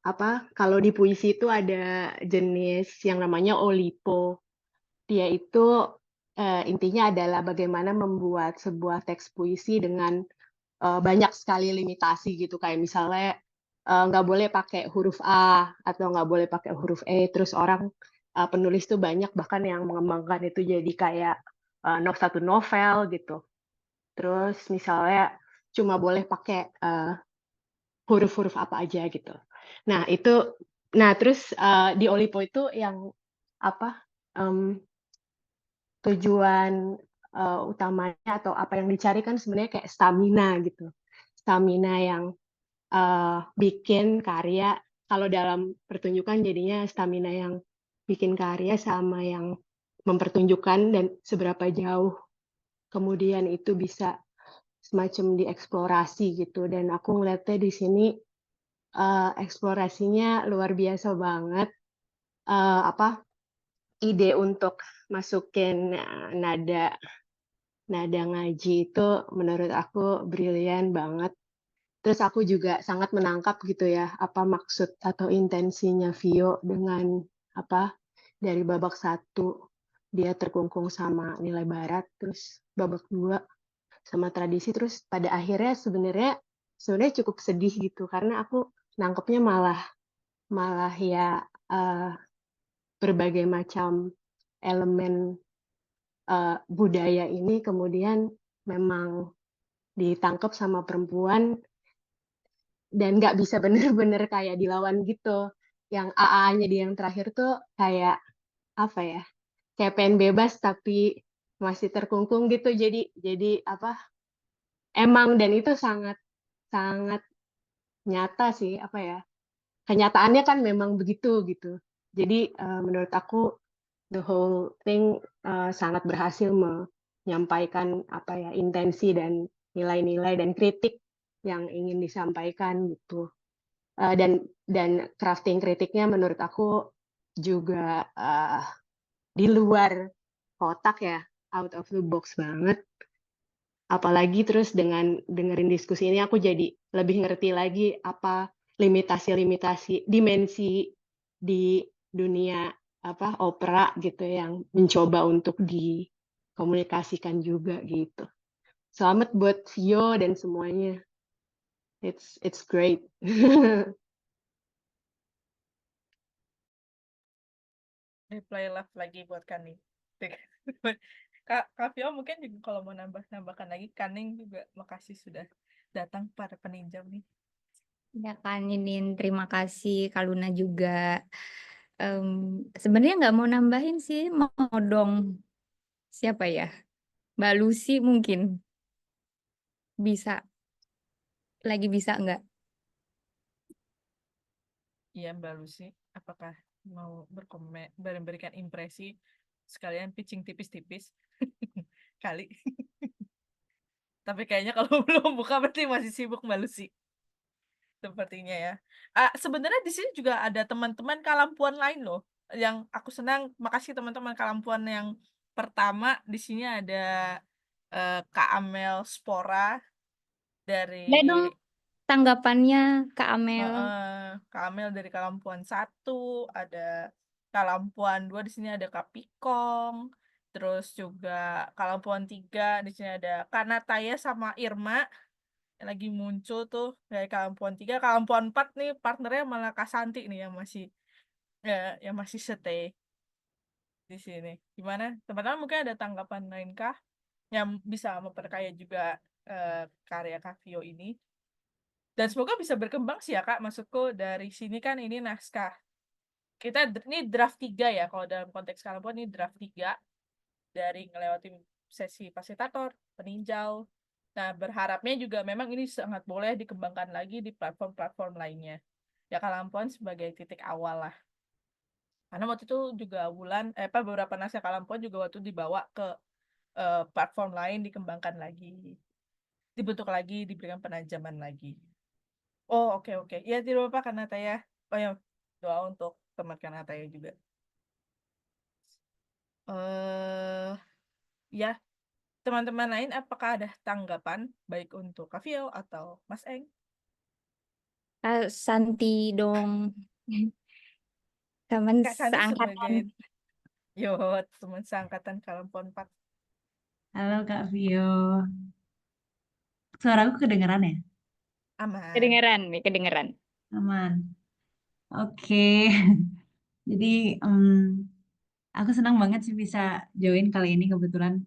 apa kalau di puisi itu ada jenis yang namanya Olipo. Dia itu intinya adalah bagaimana membuat sebuah teks puisi dengan banyak sekali limitasi gitu, kayak misalnya nggak boleh pakai huruf A atau nggak boleh pakai huruf E. Terus orang penulis tuh banyak bahkan yang mengembangkan itu jadi kayak satu novel gitu. Terus misalnya cuma boleh pakai huruf-huruf apa aja gitu. Nah terus di Olipo itu yang apa em, tujuan utamanya atau apa yang dicari kan sebenarnya kayak stamina gitu. Stamina yang bikin karya, kalau dalam pertunjukan jadinya stamina yang bikin karya sama yang mempertunjukkan dan seberapa jauh kemudian itu bisa semacam dieksplorasi gitu. Dan aku ngeliatnya di sini eksplorasinya luar biasa banget. Apa ide untuk masukin nada ngaji itu menurut aku brilian banget. Terus aku juga sangat menangkap gitu ya, apa maksud atau intensinya Vio dengan apa dari babak 1 dia terkungkung sama nilai barat, terus babak 2 sama tradisi, terus pada akhirnya sebenarnya cukup sedih gitu karena aku nangkepnya malah ya berbagai macam elemen budaya ini kemudian memang ditangkap sama perempuan dan nggak bisa bener-bener kayak dilawan gitu. Yang AA-nya di yang terakhir tuh kayak apa ya? Kayak pengen bebas tapi masih terkungkung gitu. Jadi apa? Emang dan itu sangat sangat nyata sih apa ya? Kenyataannya kan memang begitu gitu. Jadi menurut aku the whole thing sangat berhasil menyampaikan apa ya intensi dan nilai-nilai dan kritik yang ingin disampaikan gitu. Dan crafting kritiknya menurut aku juga di luar kotak ya, out of the box banget. Apalagi terus dengan dengerin diskusi ini aku jadi lebih ngerti lagi apa limitasi-limitasi dimensi di dunia apa opera gitu yang mencoba untuk dikomunikasikan juga gitu. Selamat buat Vio dan semuanya. It's great. Reply love lagi buat Kaning. Kak Vio mungkin juga kalau mau nambahkan lagi, Kaning juga makasih sudah datang para peninjau nih. Ya kan, Ninin, terima kasih Kak Luna juga. Sebenarnya nggak mau nambahin sih, mau dong siapa ya? Mbak Lucy mungkin bisa, lagi bisa nggak? Iya Mbak Lucy, apakah mau memberikan impresi sekalian pitching tipis-tipis kali? Tapi kayaknya kalau belum buka berarti masih sibuk Mbak Lucy. Sepertinya ya. Sebenarnya di sini juga ada teman-teman Kalampuan lain loh. Yang aku senang, makasih teman-teman Kalampuan yang pertama di sini ada Kak Amel Spora dari Ya dong tanggapannya Kak Amel. Kak Amel dari Kalampuan 1, ada Kalampuan 2 di sini ada Kak Pikong, terus juga Kalampuan 3 di sini ada Kak Nataya sama Irma yang lagi muncul tuh dari Kalampuan 3. Kalampuan 4 nih partnernya malah Kak Santi nih yang masih stay di sini. Gimana? Teman-teman mungkin ada tanggapan lain kah yang bisa memperkaya juga karya Kak Vio ini? Dan semoga bisa berkembang sih ya Kak. Maksudku dari sini kan ini naskah. Ini draft 3 ya. Kalau dalam konteks Kalampuan ini draft 3 dari ngelewatin sesi fasilitator, peninjau. Nah, berharapnya juga memang ini sangat boleh dikembangkan lagi di platform-platform lainnya. Ya Kalampuan sebagai titik awal lah. Karena waktu itu juga beberapa naskah Kalampuan juga waktu dibawa ke platform lain, dikembangkan lagi, dibentuk lagi, diberikan penajaman lagi. Oh, oke oke. Ya tidak apa-apa kan Nataya. Oh ya, doa untuk teman kan Nataya juga. Eh ya, teman-teman lain apakah ada tanggapan baik untuk Kavio atau Mas Eng? Santi dong. Teman Kak Santi seangkatan. sebagai yo teman seangkatan Kalampon 4. Halo Kak Vio. Suaraku kedengeran ya? Aman. Kedengeran nih, kedengeran. Aman. Oke. Jadi aku senang banget sih bisa join kali ini kebetulan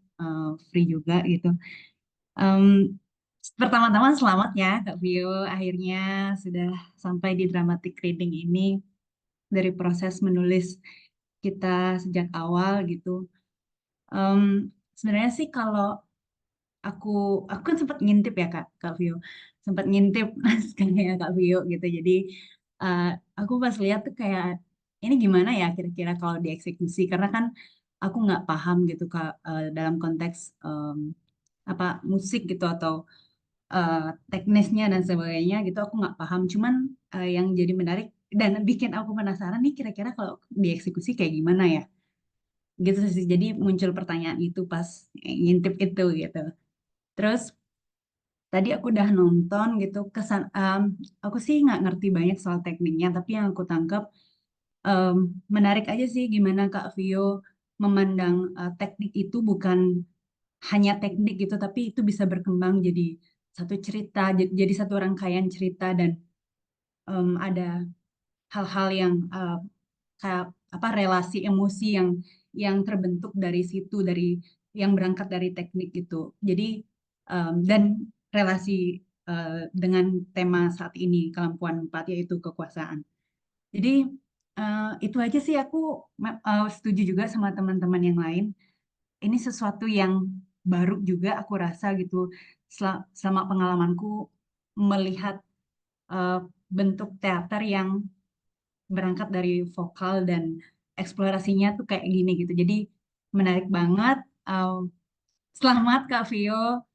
free juga gitu. Em, Pertama-tama selamat ya Kak Vio. Akhirnya sudah sampai di dramatic reading ini dari proses menulis kita sejak awal gitu. Em, Sebenarnya sih kalau aku aku kan sempat ngintip ya Kak Vio, sempat ngintip naskahnya Kak Vio gitu. Jadi eh, aku pas lihat tuh kayak ini gimana ya kira-kira kalau dieksekusi, karena kan aku nggak paham gitu Kak, dalam konteks apa musik gitu atau eh, teknisnya dan sebagainya gitu aku nggak paham. Cuman yang jadi menarik dan bikin aku penasaran nih kira-kira kalau dieksekusi kayak gimana ya gitu sih. Jadi muncul pertanyaan itu pas ngintip itu gitu. Terus tadi aku udah nonton gitu, aku sih nggak ngerti banyak soal tekniknya, tapi yang aku tangkap em, menarik aja sih gimana Kak Vio memandang teknik itu bukan hanya teknik gitu, tapi itu bisa berkembang jadi satu cerita, jadi satu rangkaian cerita, dan ada hal-hal yang kayak apa relasi emosi yang terbentuk dari situ, dari yang berangkat dari teknik gitu. Jadi dan relasi dengan tema saat ini Kelampuan 4 yaitu kekuasaan. Jadi itu aja sih, aku setuju juga sama teman-teman yang lain. Ini sesuatu yang baru juga aku rasa gitu selama pengalamanku melihat eh, bentuk teater yang berangkat dari vokal dan eksplorasinya tuh kayak gini gitu. Jadi menarik banget. Um, Selamat Kak Vio.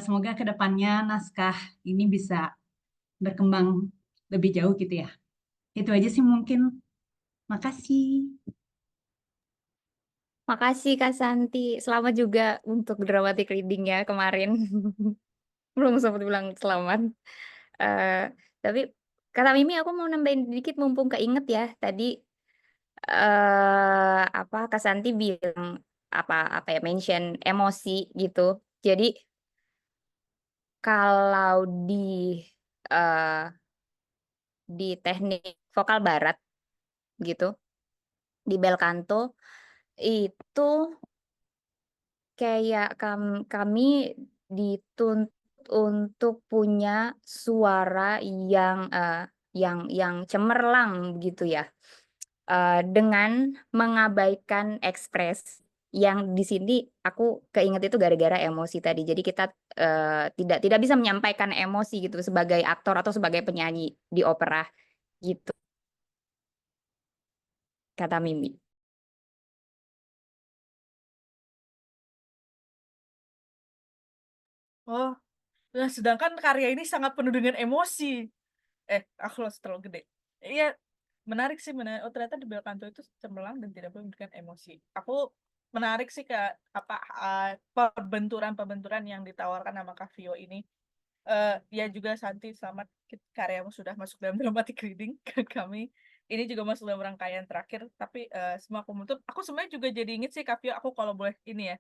Semoga kedepannya naskah ini bisa berkembang lebih jauh gitu ya. Itu aja sih mungkin. Makasih. Makasih Kak Santi. Selamat juga untuk dramatic reading ya kemarin. Belum sempat bilang selamat. Eh tapi kata Mimi aku mau nambahin dikit mumpung keinget ya. Tadi apa Kak Santi bilang apa ya mention emosi gitu. Jadi kalau eh, di teknik vokal barat gitu di bel canto itu kayak kami dituntut untuk punya suara yang cemerlang gitu ya, dengan mengabaikan ekspres yang di sini aku keinget itu gara-gara emosi tadi. Jadi kita tidak bisa menyampaikan emosi gitu sebagai aktor atau sebagai penyanyi di opera gitu, kata Mimi. Oh, nah sedangkan karya ini sangat penuh dengan emosi. Aku loh terlalu gede. Iya, menarik sih, menarik. Oh, ternyata di Belcanto itu cemerlang dan tidak boleh memberikan emosi. Aku menarik sih ke apa perbenturan-perbenturan yang ditawarkan sama Kavio ini. Ya juga Santi, selamat karyamu sudah masuk dalam dramatic reading ke kami. Ini juga masuk dalam rangkaian terakhir, tapi semua aku menutup. Aku sebenarnya juga jadi inget sih Kavio, aku kalau boleh ini ya.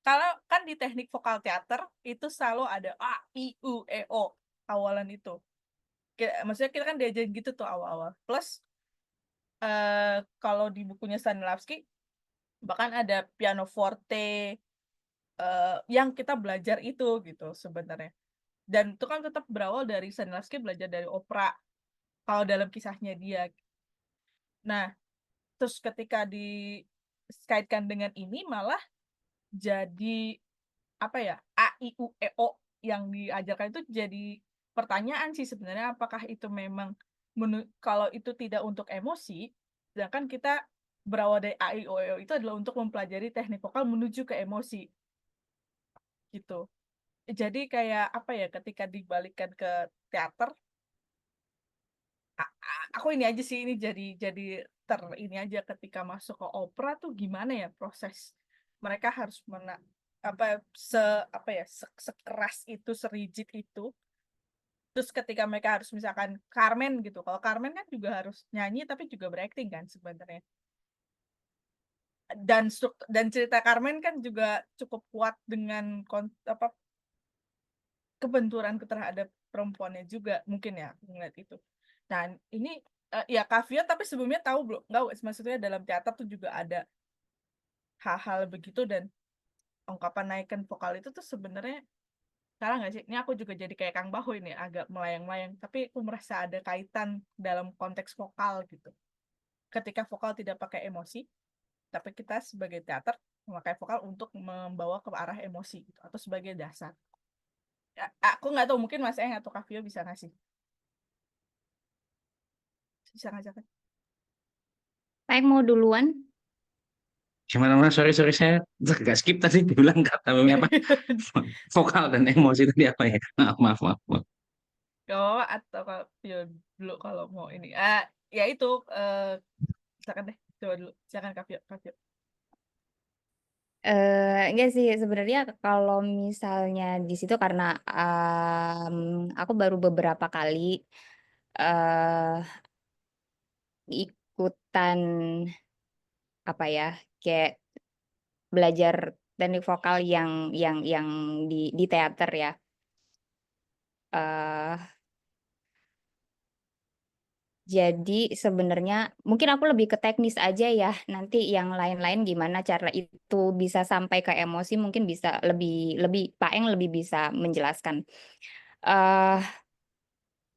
Kalau kan di teknik vokal teater itu selalu ada A, I, U, E, O awalan itu. Maksudnya kita kan diajarin gitu tuh awal-awal. Plus kalau di bukunya Stanislavski bahkan ada piano forte yang kita belajar itu gitu sebenarnya. Dan itu kan tetap berawal dari Stanislavski belajar dari opera kalau dalam kisahnya dia. Nah, terus ketika dikaitkan dengan ini malah jadi apa ya, A, I, U, E, O yang diajarkan itu jadi pertanyaan sih sebenarnya, apakah itu memang kalau itu tidak untuk emosi, sedangkan kita berawal dari A, I, U, E, O itu adalah untuk mempelajari teknik vokal menuju ke emosi gitu. Jadi kayak apa ya, ketika dibalikkan ke teater Aku ini aja sih, ini jadi ini aja ketika masuk ke opera tuh gimana ya proses mereka harus sekeras itu, serigid itu. Terus ketika mereka harus misalkan Carmen gitu, kalau Carmen kan juga harus nyanyi tapi juga berakting kan sebenarnya. Dan cerita Carmen kan juga cukup kuat dengan kebenturan terhadap perempuannya juga mungkin ya, aku ngeliat itu. Dan ini ya Kavia, tapi sebelumnya tahu belum? Nggak, maksudnya dalam teater tuh juga ada hal-hal begitu, dan ungkapan naikkan vokal itu tuh sebenarnya salah nggak sih? Ini aku juga jadi kayak Kang Bahu ini, agak melayang-layang, tapi aku merasa ada kaitan dalam konteks vokal gitu. Ketika vokal tidak pakai emosi, tapi kita sebagai teater memakai vokal untuk membawa ke arah emosi gitu, atau sebagai dasar. Ya, aku nggak tahu, mungkin Mas Eng atau Kavio bisa ngasih. Bisa ngajak kan? Baik, mau duluan? Gimana Mas? Sorry saya agak skip tadi dibilang kata apa? Vokal dan emosi tadi apa ya? Maaf. Atau Kavio dulu kalau mau ini. Ya itu, silakan deh, coba dulu. Silakan Kavio. Enggak sih, sebenarnya kalau misalnya di situ karena aku baru beberapa kali eh ikutan apa ya, kayak belajar teknik vokal yang di teater ya. eh Jadi sebenarnya mungkin aku lebih ke teknis aja ya. Nanti yang lain-lain gimana cara itu bisa sampai ke emosi, mungkin bisa lebih Pak Eng lebih bisa menjelaskan. eh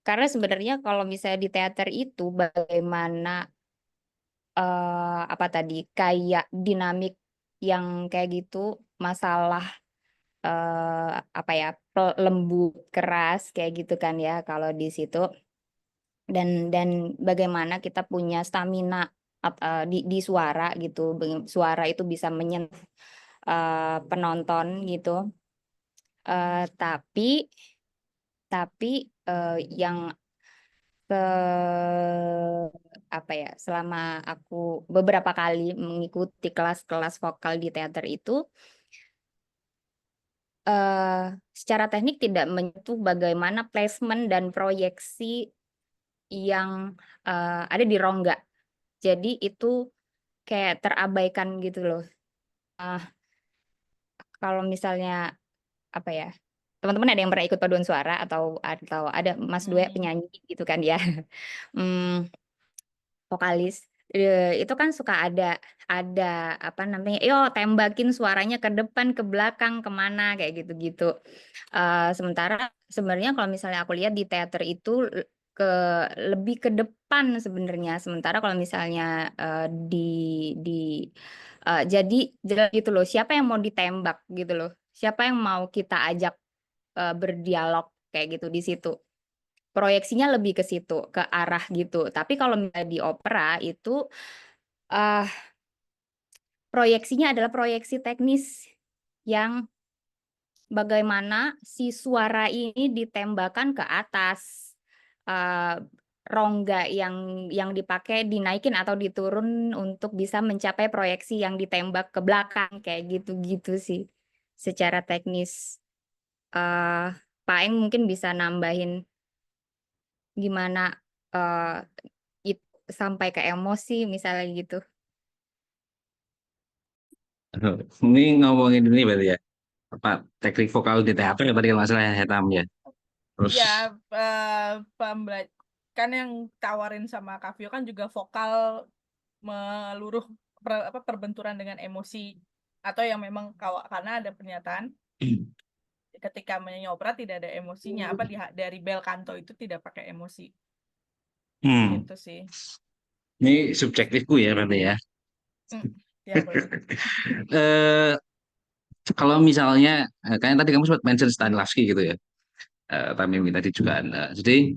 Karena sebenarnya kalau misalnya di teater itu bagaimana apa tadi kayak dinamik yang kayak gitu, masalah apa ya, lembut keras kayak gitu kan ya kalau di situ. Dan bagaimana kita punya stamina di suara gitu, suara itu bisa menyentuh penonton gitu. Tapi yang apa ya, selama aku beberapa kali mengikuti kelas-kelas vokal di teater itu, secara teknik tidak menyentuh bagaimana placement dan proyeksi yang ada di rongga. Jadi itu kayak terabaikan gitu loh. Kalau misalnya apa ya, teman-teman ada yang pernah ikut paduan suara atau ada Mas Dwe penyanyi gitu kan ya, vokalis, itu kan suka ada apa namanya, yo tembakin suaranya ke depan, ke belakang, kemana kayak gitu-gitu. Sementara sebenarnya kalau misalnya aku lihat di teater itu lebih ke depan sebenarnya. Sementara kalau misalnya jadi jelas gitu loh, siapa yang mau ditembak gitu loh, siapa yang mau kita ajak berdialog kayak gitu di situ. Proyeksinya lebih ke situ, ke arah gitu. Tapi kalau misalnya di opera itu proyeksinya adalah proyeksi teknis yang bagaimana si suara ini ditembakkan ke atas, rongga yang dipakai dinaikin atau diturun untuk bisa mencapai proyeksi yang ditembak ke belakang kayak gitu-gitu sih secara teknis. Pak Eng mungkin bisa nambahin gimana sampai ke emosi misalnya gitu. Ini ngomongin ini berarti ya, apa teknik vokal di teater ya tadi kalau nggak salah ya, Hetam ya. Terus Ya, kan yang tawarin sama Kavio kan juga vokal meluruh perbenturan dengan emosi, atau yang memang karena ada pernyataan ketika menyanyi opera tidak ada emosinya, dari bel canto itu tidak pakai emosi. Gitu sih. Ini subjektifku ya berarti ya. Ya boleh. Kalau misalnya kayak tadi kamu sempat mention Stanislavski gitu ya, Tamimi tadi juga ada. Jadi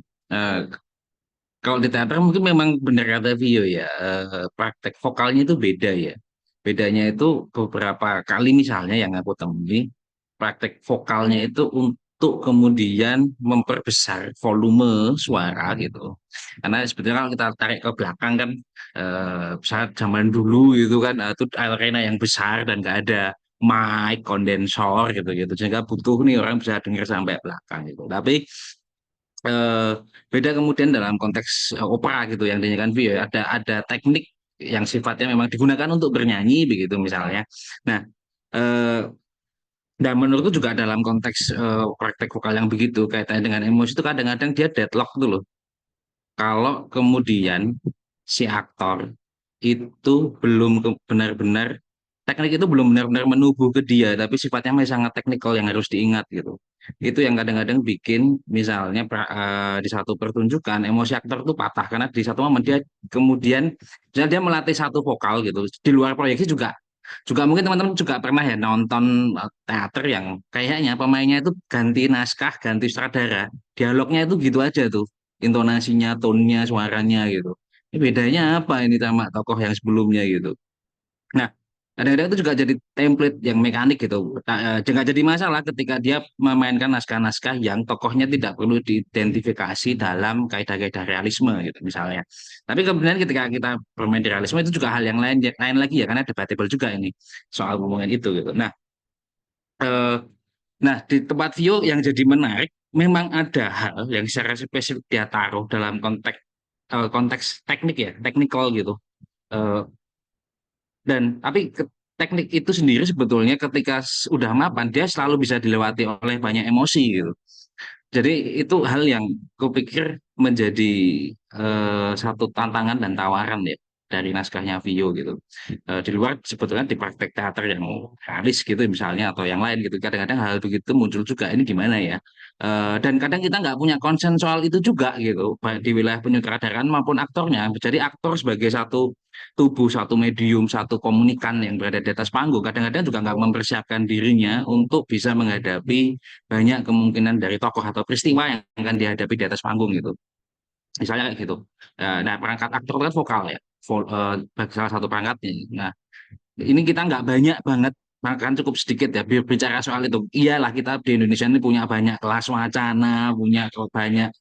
kalau di teater mungkin memang benar kata Vio ya, praktek vokalnya itu beda ya. Bedanya itu beberapa kali misalnya yang aku temui, praktek vokalnya itu untuk kemudian memperbesar volume suara gitu. Karena sebetulnya kalau kita tarik ke belakang kan saat zaman dulu gitu kan itu arena yang besar dan nggak ada mic kondensor gitu sehingga butuh nih orang bisa dengar sampai belakang gitu. Tapi eh, beda kemudian dalam konteks opera gitu yang dinyanyikan Vio ya. Ada teknik yang sifatnya memang digunakan untuk bernyanyi begitu misalnya. Nah, eh, dan menurutku juga dalam konteks praktek vokal yang begitu kaitannya dengan emosi itu kadang-kadang dia deadlock tuh loh. Kalau kemudian si aktor itu belum benar-benar teknik itu belum benar-benar menubuh ke dia, tapi sifatnya masih sangat teknikal yang harus diingat gitu. Itu yang kadang-kadang bikin misalnya di satu pertunjukan emosi aktor itu patah karena di satu momen dia kemudian misalnya dia melatih satu vokal gitu. Di luar proyeksi juga juga mungkin teman-teman juga pernah ya nonton teater yang kayaknya pemainnya itu ganti naskah, ganti sutradara, dialognya itu gitu aja tuh, intonasinya, tone-nya, suaranya gitu. Ini bedanya apa ini sama tokoh yang sebelumnya gitu. Nah, kadang-kadang itu juga jadi template yang mekanik gitu. Jangan jadi masalah ketika dia memainkan naskah-naskah yang tokohnya tidak perlu diidentifikasi dalam kaidah-kaidah realisme gitu misalnya. Tapi kemudian ketika kita bermain di realisme itu juga hal yang lain lagi ya karena debatable juga ini soal ngomongin itu gitu. Eh, nah di tempat Vio yang jadi menarik memang ada hal yang secara spesifik dia taruh dalam konteks teknik ya, teknikal gitu. Eh, Dan tapi teknik itu sendiri sebetulnya ketika udah mapan dia selalu bisa dilewati oleh banyak emosi gitu. Jadi itu hal yang kupikir menjadi satu tantangan dan tawaran ya dari naskahnya Vio gitu. Di luar sebetulnya di praktek teater yang realis gitu misalnya atau yang lain gitu. Kadang-kadang hal begitu muncul juga ini gimana ya. Dan kadang kita nggak punya konsen soal itu juga gitu baik di wilayah penyutradaraan maupun aktornya. Jadi aktor sebagai satu tubuh, satu medium, satu komunikan yang berada di atas panggung kadang-kadang juga nggak mempersiapkan dirinya untuk bisa menghadapi banyak kemungkinan dari tokoh atau peristiwa yang akan dihadapi di atas panggung gitu. Misalnya kayak gitu. Nah, perangkat aktor itu kan vokal ya, salah satu perangkatnya. Nah, ini kita nggak banyak banget, bahkan cukup sedikit ya bicara soal itu. Iyalah kita di Indonesia ini punya banyak kelas wacana, punya banyak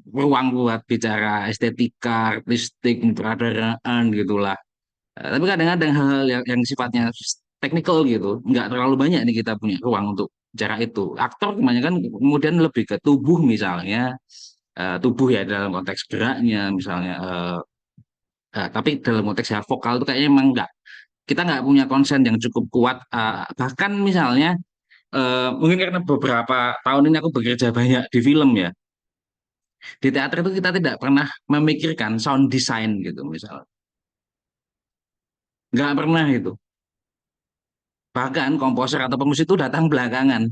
ruang buat bicara estetika, artistik, peradaan gitulah. Tapi kadang-kadang hal-hal yang sifatnya teknikal gitu, nggak terlalu banyak nih kita punya ruang untuk bicara itu. Aktor kebanyakan kemudian lebih ke tubuh misalnya, tubuh ya dalam konteks geraknya misalnya. Tapi dalam konteks ya vokal itu kayaknya emang nggak, kita nggak punya konsen yang cukup kuat. Bahkan misalnya, mungkin karena beberapa tahun ini aku bekerja banyak di film ya, di teater itu kita tidak pernah memikirkan sound design gitu misalnya. Nggak pernah itu. Bahkan komposer atau pemusik itu datang belakangan.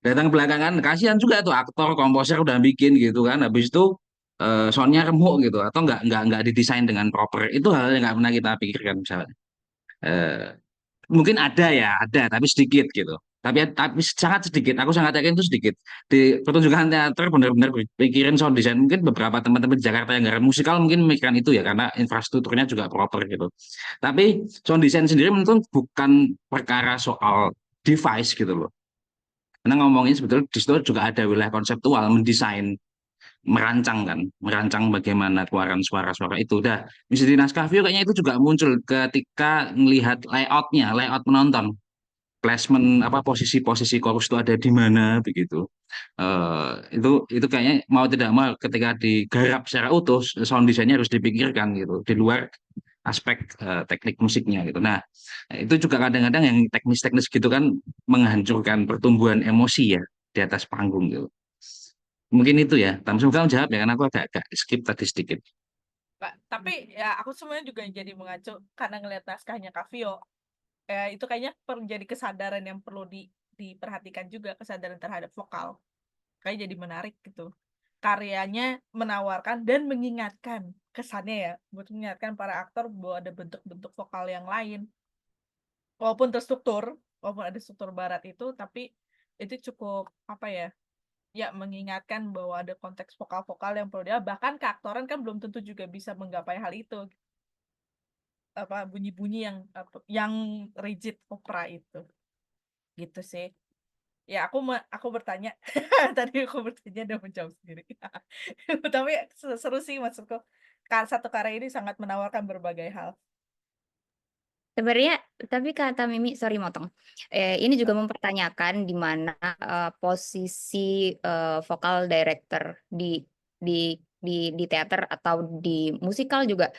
Datang belakangan, kasihan juga tuh aktor, komposer udah bikin gitu kan. Habis itu soundnya remuk gitu atau nggak didesain dengan proper. Itu hal yang nggak pernah kita pikirkan misalnya. Eh, Mungkin ada ya, ada tapi sedikit gitu. Tapi sangat sedikit. Aku sangat yakin itu sedikit. Di pertunjukan teater benar-benar pikirin sound design. Mungkin beberapa teman-teman di Jakarta yang garap musikal mungkin memikirkan itu ya karena infrastrukturnya juga proper gitu. Tapi sound design sendiri menurut bukan perkara soal device gitu loh. Karena ngomongin sebetulnya di situ juga ada wilayah konseptual, mendesain, merancang kan, merancang bagaimana keluaran suara-suara itu. Udah, misalnya di naskah View kayaknya itu juga muncul ketika melihat layoutnya, layout penonton, placement apa posisi-posisi chorus itu ada di mana begitu. Itu kayaknya mau tidak mau ketika digarap secara utuh, sound desainnya harus dipikirkan gitu, di luar aspek teknik musiknya gitu. Nah, itu juga kadang-kadang yang teknis-teknis gitu kan menghancurkan pertumbuhan emosi ya di atas panggung gitu. Mungkin itu ya. Semoga kamu jawab ya, karena aku agak skip tadi sedikit. Tapi ya aku sebenarnya juga jadi mengacu karena ngelihat naskahnya Kavio. Itu kayaknya menjadi kesadaran yang perlu diperhatikan juga, kesadaran terhadap vokal. Kayak jadi menarik gitu. Karyanya menawarkan dan mengingatkan, kesannya ya, buat mengingatkan para aktor bahwa ada bentuk-bentuk vokal yang lain. Walaupun terstruktur, walaupun ada struktur barat itu, tapi itu cukup apa ya? Ya mengingatkan bahwa ada konteks vokal-vokal yang perlu dia, bahkan keaktoran kan belum tentu juga bisa menggapai hal itu. Apa bunyi-bunyi yang rigid opera itu. Gitu sih. Ya aku bertanya tadi aku bertanya dan menjawab sendiri. Tapi seru sih maksudku. Satu karya ini sangat menawarkan berbagai hal. Sebenarnya tapi kata Mimi, sorry motong. Ini juga mempertanyakan di mana posisi vokal director di teater atau di musikal juga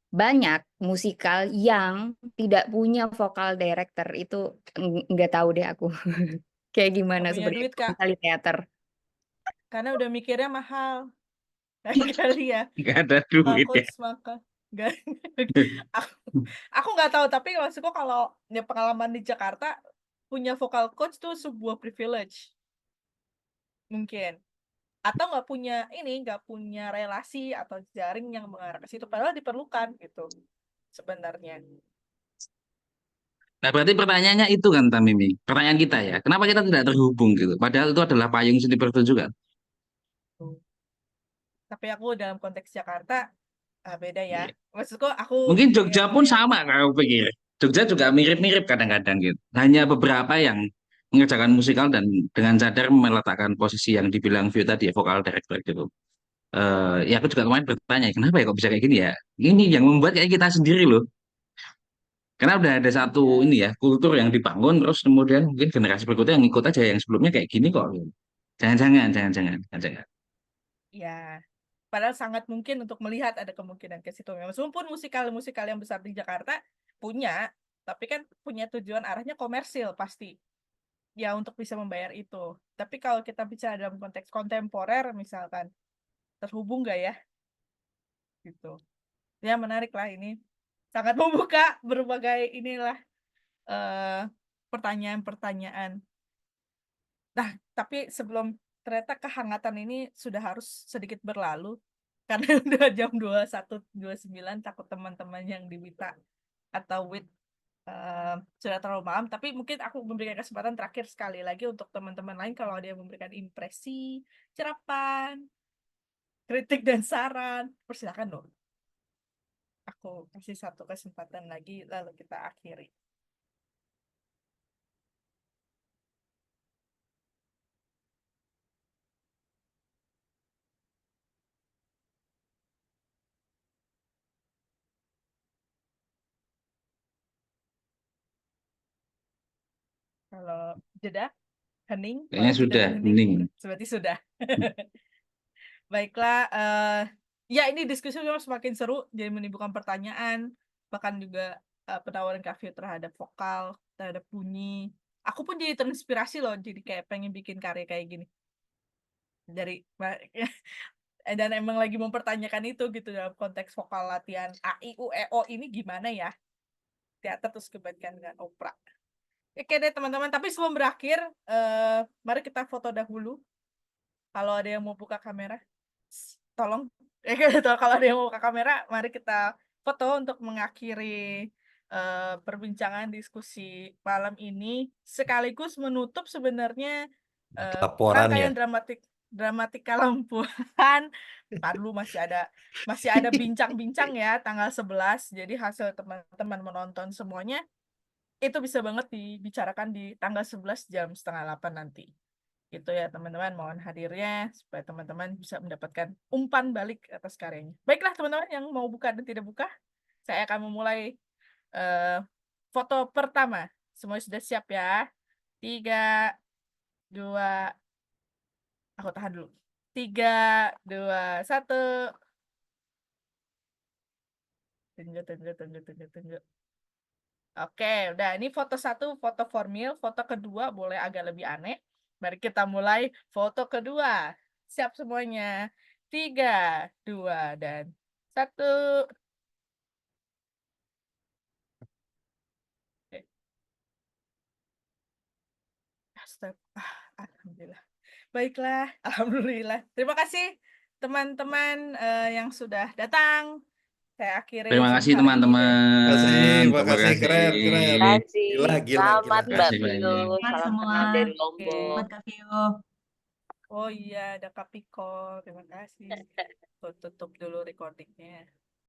banyak musikal yang tidak punya vokal director itu nggak tahu deh aku. Kayak Nggak gimana punya sebenarnya duit, Kak. kalau di teater. Karena udah mikirnya mahal. Kali ya. Nggak ada duit ya. Coach maka nggak aku nggak tahu, tapi maksudku kalau ya pengalaman di Jakarta punya vokal coach tuh sebuah privilege mungkin, atau nggak punya relasi atau jaring yang mengarah ke situ, padahal diperlukan gitu sebenarnya. Nah, berarti pertanyaannya itu kan, Tamimi. Pertanyaan kita ya, kenapa kita tidak terhubung gitu? Padahal itu adalah payung seni pertunjukan. Tapi aku dalam konteks Jakarta beda ya. Iya. Maksudku aku Mungkin Jogja pun kayak sama kalau pikir. Jogja juga mirip-mirip kadang-kadang gitu. Hanya beberapa yang mengerjakan musikal dan dengan sadar meletakkan posisi yang dibilang View tadi ya, vokal director gitu. Ya aku juga kemarin bertanya, kenapa ya kok bisa kayak gini ya? Ini yang membuat kayak kita sendiri loh. Karena udah ada satu ini ya, kultur yang dibangun, terus kemudian mungkin generasi berikutnya yang ikut aja yang sebelumnya kayak gini kok. Jangan-jangan. ya, padahal sangat mungkin untuk melihat ada kemungkinan ke situ. Meskipun musikal-musikal yang besar di Jakarta punya, tapi kan punya tujuan arahnya komersil pasti. Ya untuk bisa membayar itu. Tapi kalau kita bicara dalam konteks kontemporer misalkan, terhubung nggak ya? Gitu. Ya menarik lah ini. Sangat membuka berbagai inilah pertanyaan-pertanyaan. Nah, tapi sebelum ternyata kehangatan ini sudah harus sedikit berlalu karena udah jam 21.29, takut teman-teman yang di Wita atau WIT sudah terlalu malam, tapi mungkin aku memberikan kesempatan terakhir sekali lagi untuk teman-teman lain kalau ada yang memberikan impresi, cerapan, kritik dan saran, persilakan dong. Aku kasih satu kesempatan lagi lalu kita akhiri. Kalau jeda, hening, Kayaknya kalau jeda sudah, dan hening, hening. berarti sudah. Baiklah, ya ini diskusi memang semakin seru, jadi menimbulkan pertanyaan, bahkan juga penawaran Kavio terhadap vokal, terhadap bunyi. Aku pun jadi terinspirasi loh, jadi kayak pengen bikin karya kayak gini. Dan emang lagi mempertanyakan itu gitu dalam konteks vokal latihan A, I, U, E, O ini gimana ya? Teater terus kebalikan dengan opera. Oke deh teman-teman, tapi sebelum berakhir, mari kita foto dahulu. Kalau ada yang mau buka kamera, tolong. Kalau ada yang mau buka kamera, mari kita foto untuk mengakhiri perbincangan diskusi malam ini, sekaligus menutup sebenarnya Laporannya. rangkaian dramatika Lampuan. Dulu masih ada bincang-bincang ya tanggal 11. Jadi hasil teman-teman menonton semuanya itu bisa banget dibicarakan di tanggal 11 jam 7:30 nanti. Gitu ya teman-teman, mohon hadirnya supaya teman-teman bisa mendapatkan umpan balik atas karyanya. Baiklah teman-teman yang mau buka dan tidak buka, saya akan memulai foto pertama. Semua sudah siap ya? 3, 2, aku tahan dulu. 3, 2, 1. Tunggu. Oke, udah. Ini foto 1, foto formil. Foto kedua boleh agak lebih aneh. Mari kita mulai foto kedua. Siap semuanya. 3, 2, dan 1. Oke. Alhamdulillah. Baiklah, alhamdulillah. Terima kasih teman-teman yang sudah datang. Saya akhiri Terima Zoom kasih hari ini dan teman-teman. Terima Makasih, kasih. keren. Terima kasih. Gila. Selamat Terima Mbak kasih Vio. banyak. Selamat Salam semua. kenal dari Oke. Lombok. Selamat Kavio. Oh iya, ada Kapiko. Terima kasih. Tutup dulu recordingnya.